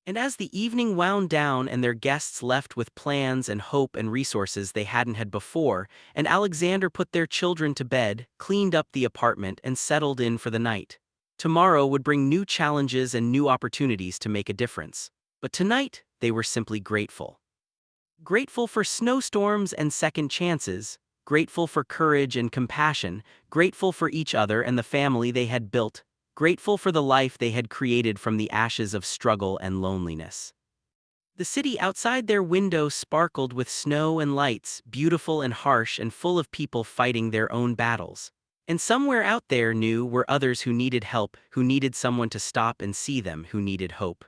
Speaker 1: And as the evening wound down and their guests left with plans and hope and resources they hadn't had before, and Alexander put their children to bed, cleaned up the apartment, and settled in for the night. Tomorrow would bring new challenges and new opportunities to make a difference. But tonight, they were simply grateful. Grateful for snowstorms and second chances, grateful for courage and compassion, grateful for each other and the family they had built, grateful for the life they had created from the ashes of struggle and loneliness. The city outside their window sparkled with snow and lights, beautiful and harsh and full of people fighting their own battles. And somewhere out there were others who needed help, who needed someone to stop and see them, who needed hope.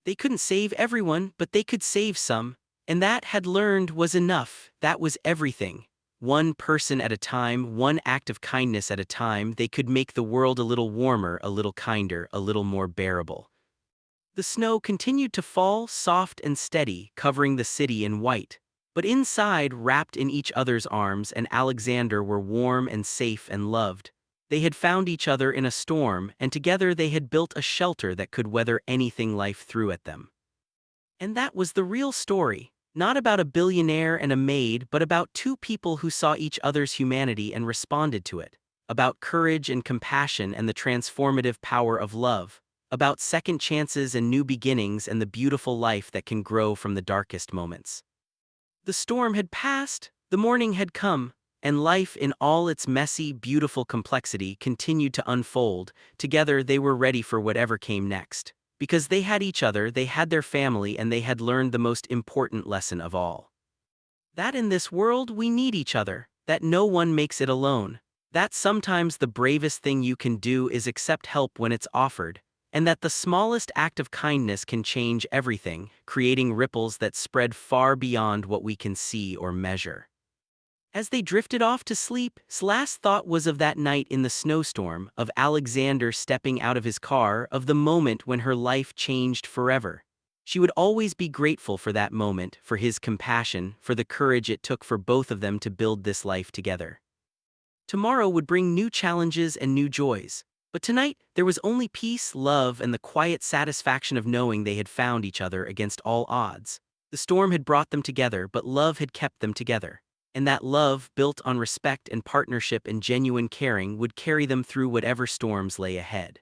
Speaker 1: They couldn't save everyone, but they could save some, and that had learned was enough. That was everything. One person at a time, one act of kindness at a time, they could make the world a little warmer, a little kinder, a little more bearable. The snow continued to fall, soft and steady, covering the city in white. But inside, wrapped in each other's arms, and Alexander were warm and safe and loved. They had found each other in a storm, and together they had built a shelter that could weather anything life threw at them. And that was the real story. Not about a billionaire and a maid, but about two people who saw each other's humanity and responded to it. About courage and compassion and the transformative power of love. About second chances and new beginnings and the beautiful life that can grow from the darkest moments. The storm had passed, the morning had come, and life in all its messy, beautiful complexity continued to unfold. Together they were ready for whatever came next. Because they had each other, they had their family, and they had learned the most important lesson of all. That in this world we need each other, that no one makes it alone, that sometimes the bravest thing you can do is accept help when it's offered, and that the smallest act of kindness can change everything, creating ripples that spread far beyond what we can see or measure. As they drifted off to sleep, last thought was of that night in the snowstorm, of Alexander stepping out of his car, of the moment when her life changed forever. She would always be grateful for that moment, for his compassion, for the courage it took for both of them to build this life together. Tomorrow would bring new challenges and new joys. But tonight, there was only peace, love, and the quiet satisfaction of knowing they had found each other against all odds. The storm had brought them together, but love had kept them together. And that love, built on respect and partnership and genuine caring, would carry them through whatever storms lay ahead.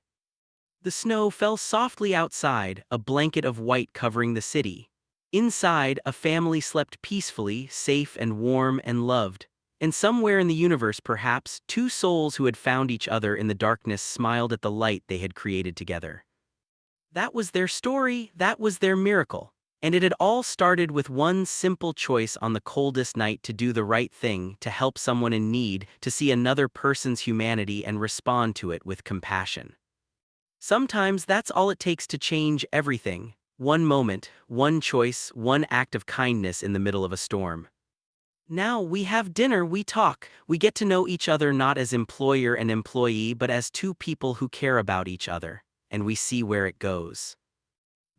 Speaker 1: The snow fell softly outside, a blanket of white covering the city. Inside, a family slept peacefully, safe and warm and loved. And somewhere in the universe, perhaps, two souls who had found each other in the darkness smiled at the light they had created together. That was their story, that was their miracle. And it had all started with one simple choice on the coldest night: to do the right thing, to help someone in need, to see another person's humanity and respond to it with compassion. Sometimes that's all it takes to change everything. One moment, one choice, one act of kindness in the middle of a storm. Now we have dinner, we talk, we get to know each other not as employer and employee but as two people who care about each other, and we see where it goes.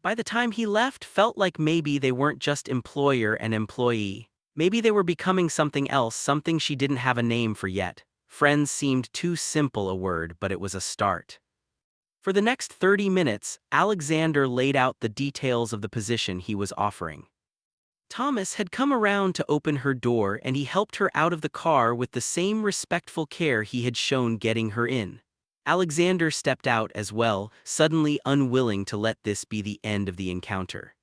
Speaker 1: By the time he left, felt like maybe they weren't just employer and employee. Maybe they were becoming something else, something she didn't have a name for yet. Friends seemed too simple a word, but it was a start. For the next 30 minutes, Alexander laid out the details of the position he was offering. Thomas had come around to open her door, and he helped her out of the car with the same respectful care he had shown getting her in. Alexander stepped out as well, suddenly unwilling to let this be the end of the encounter.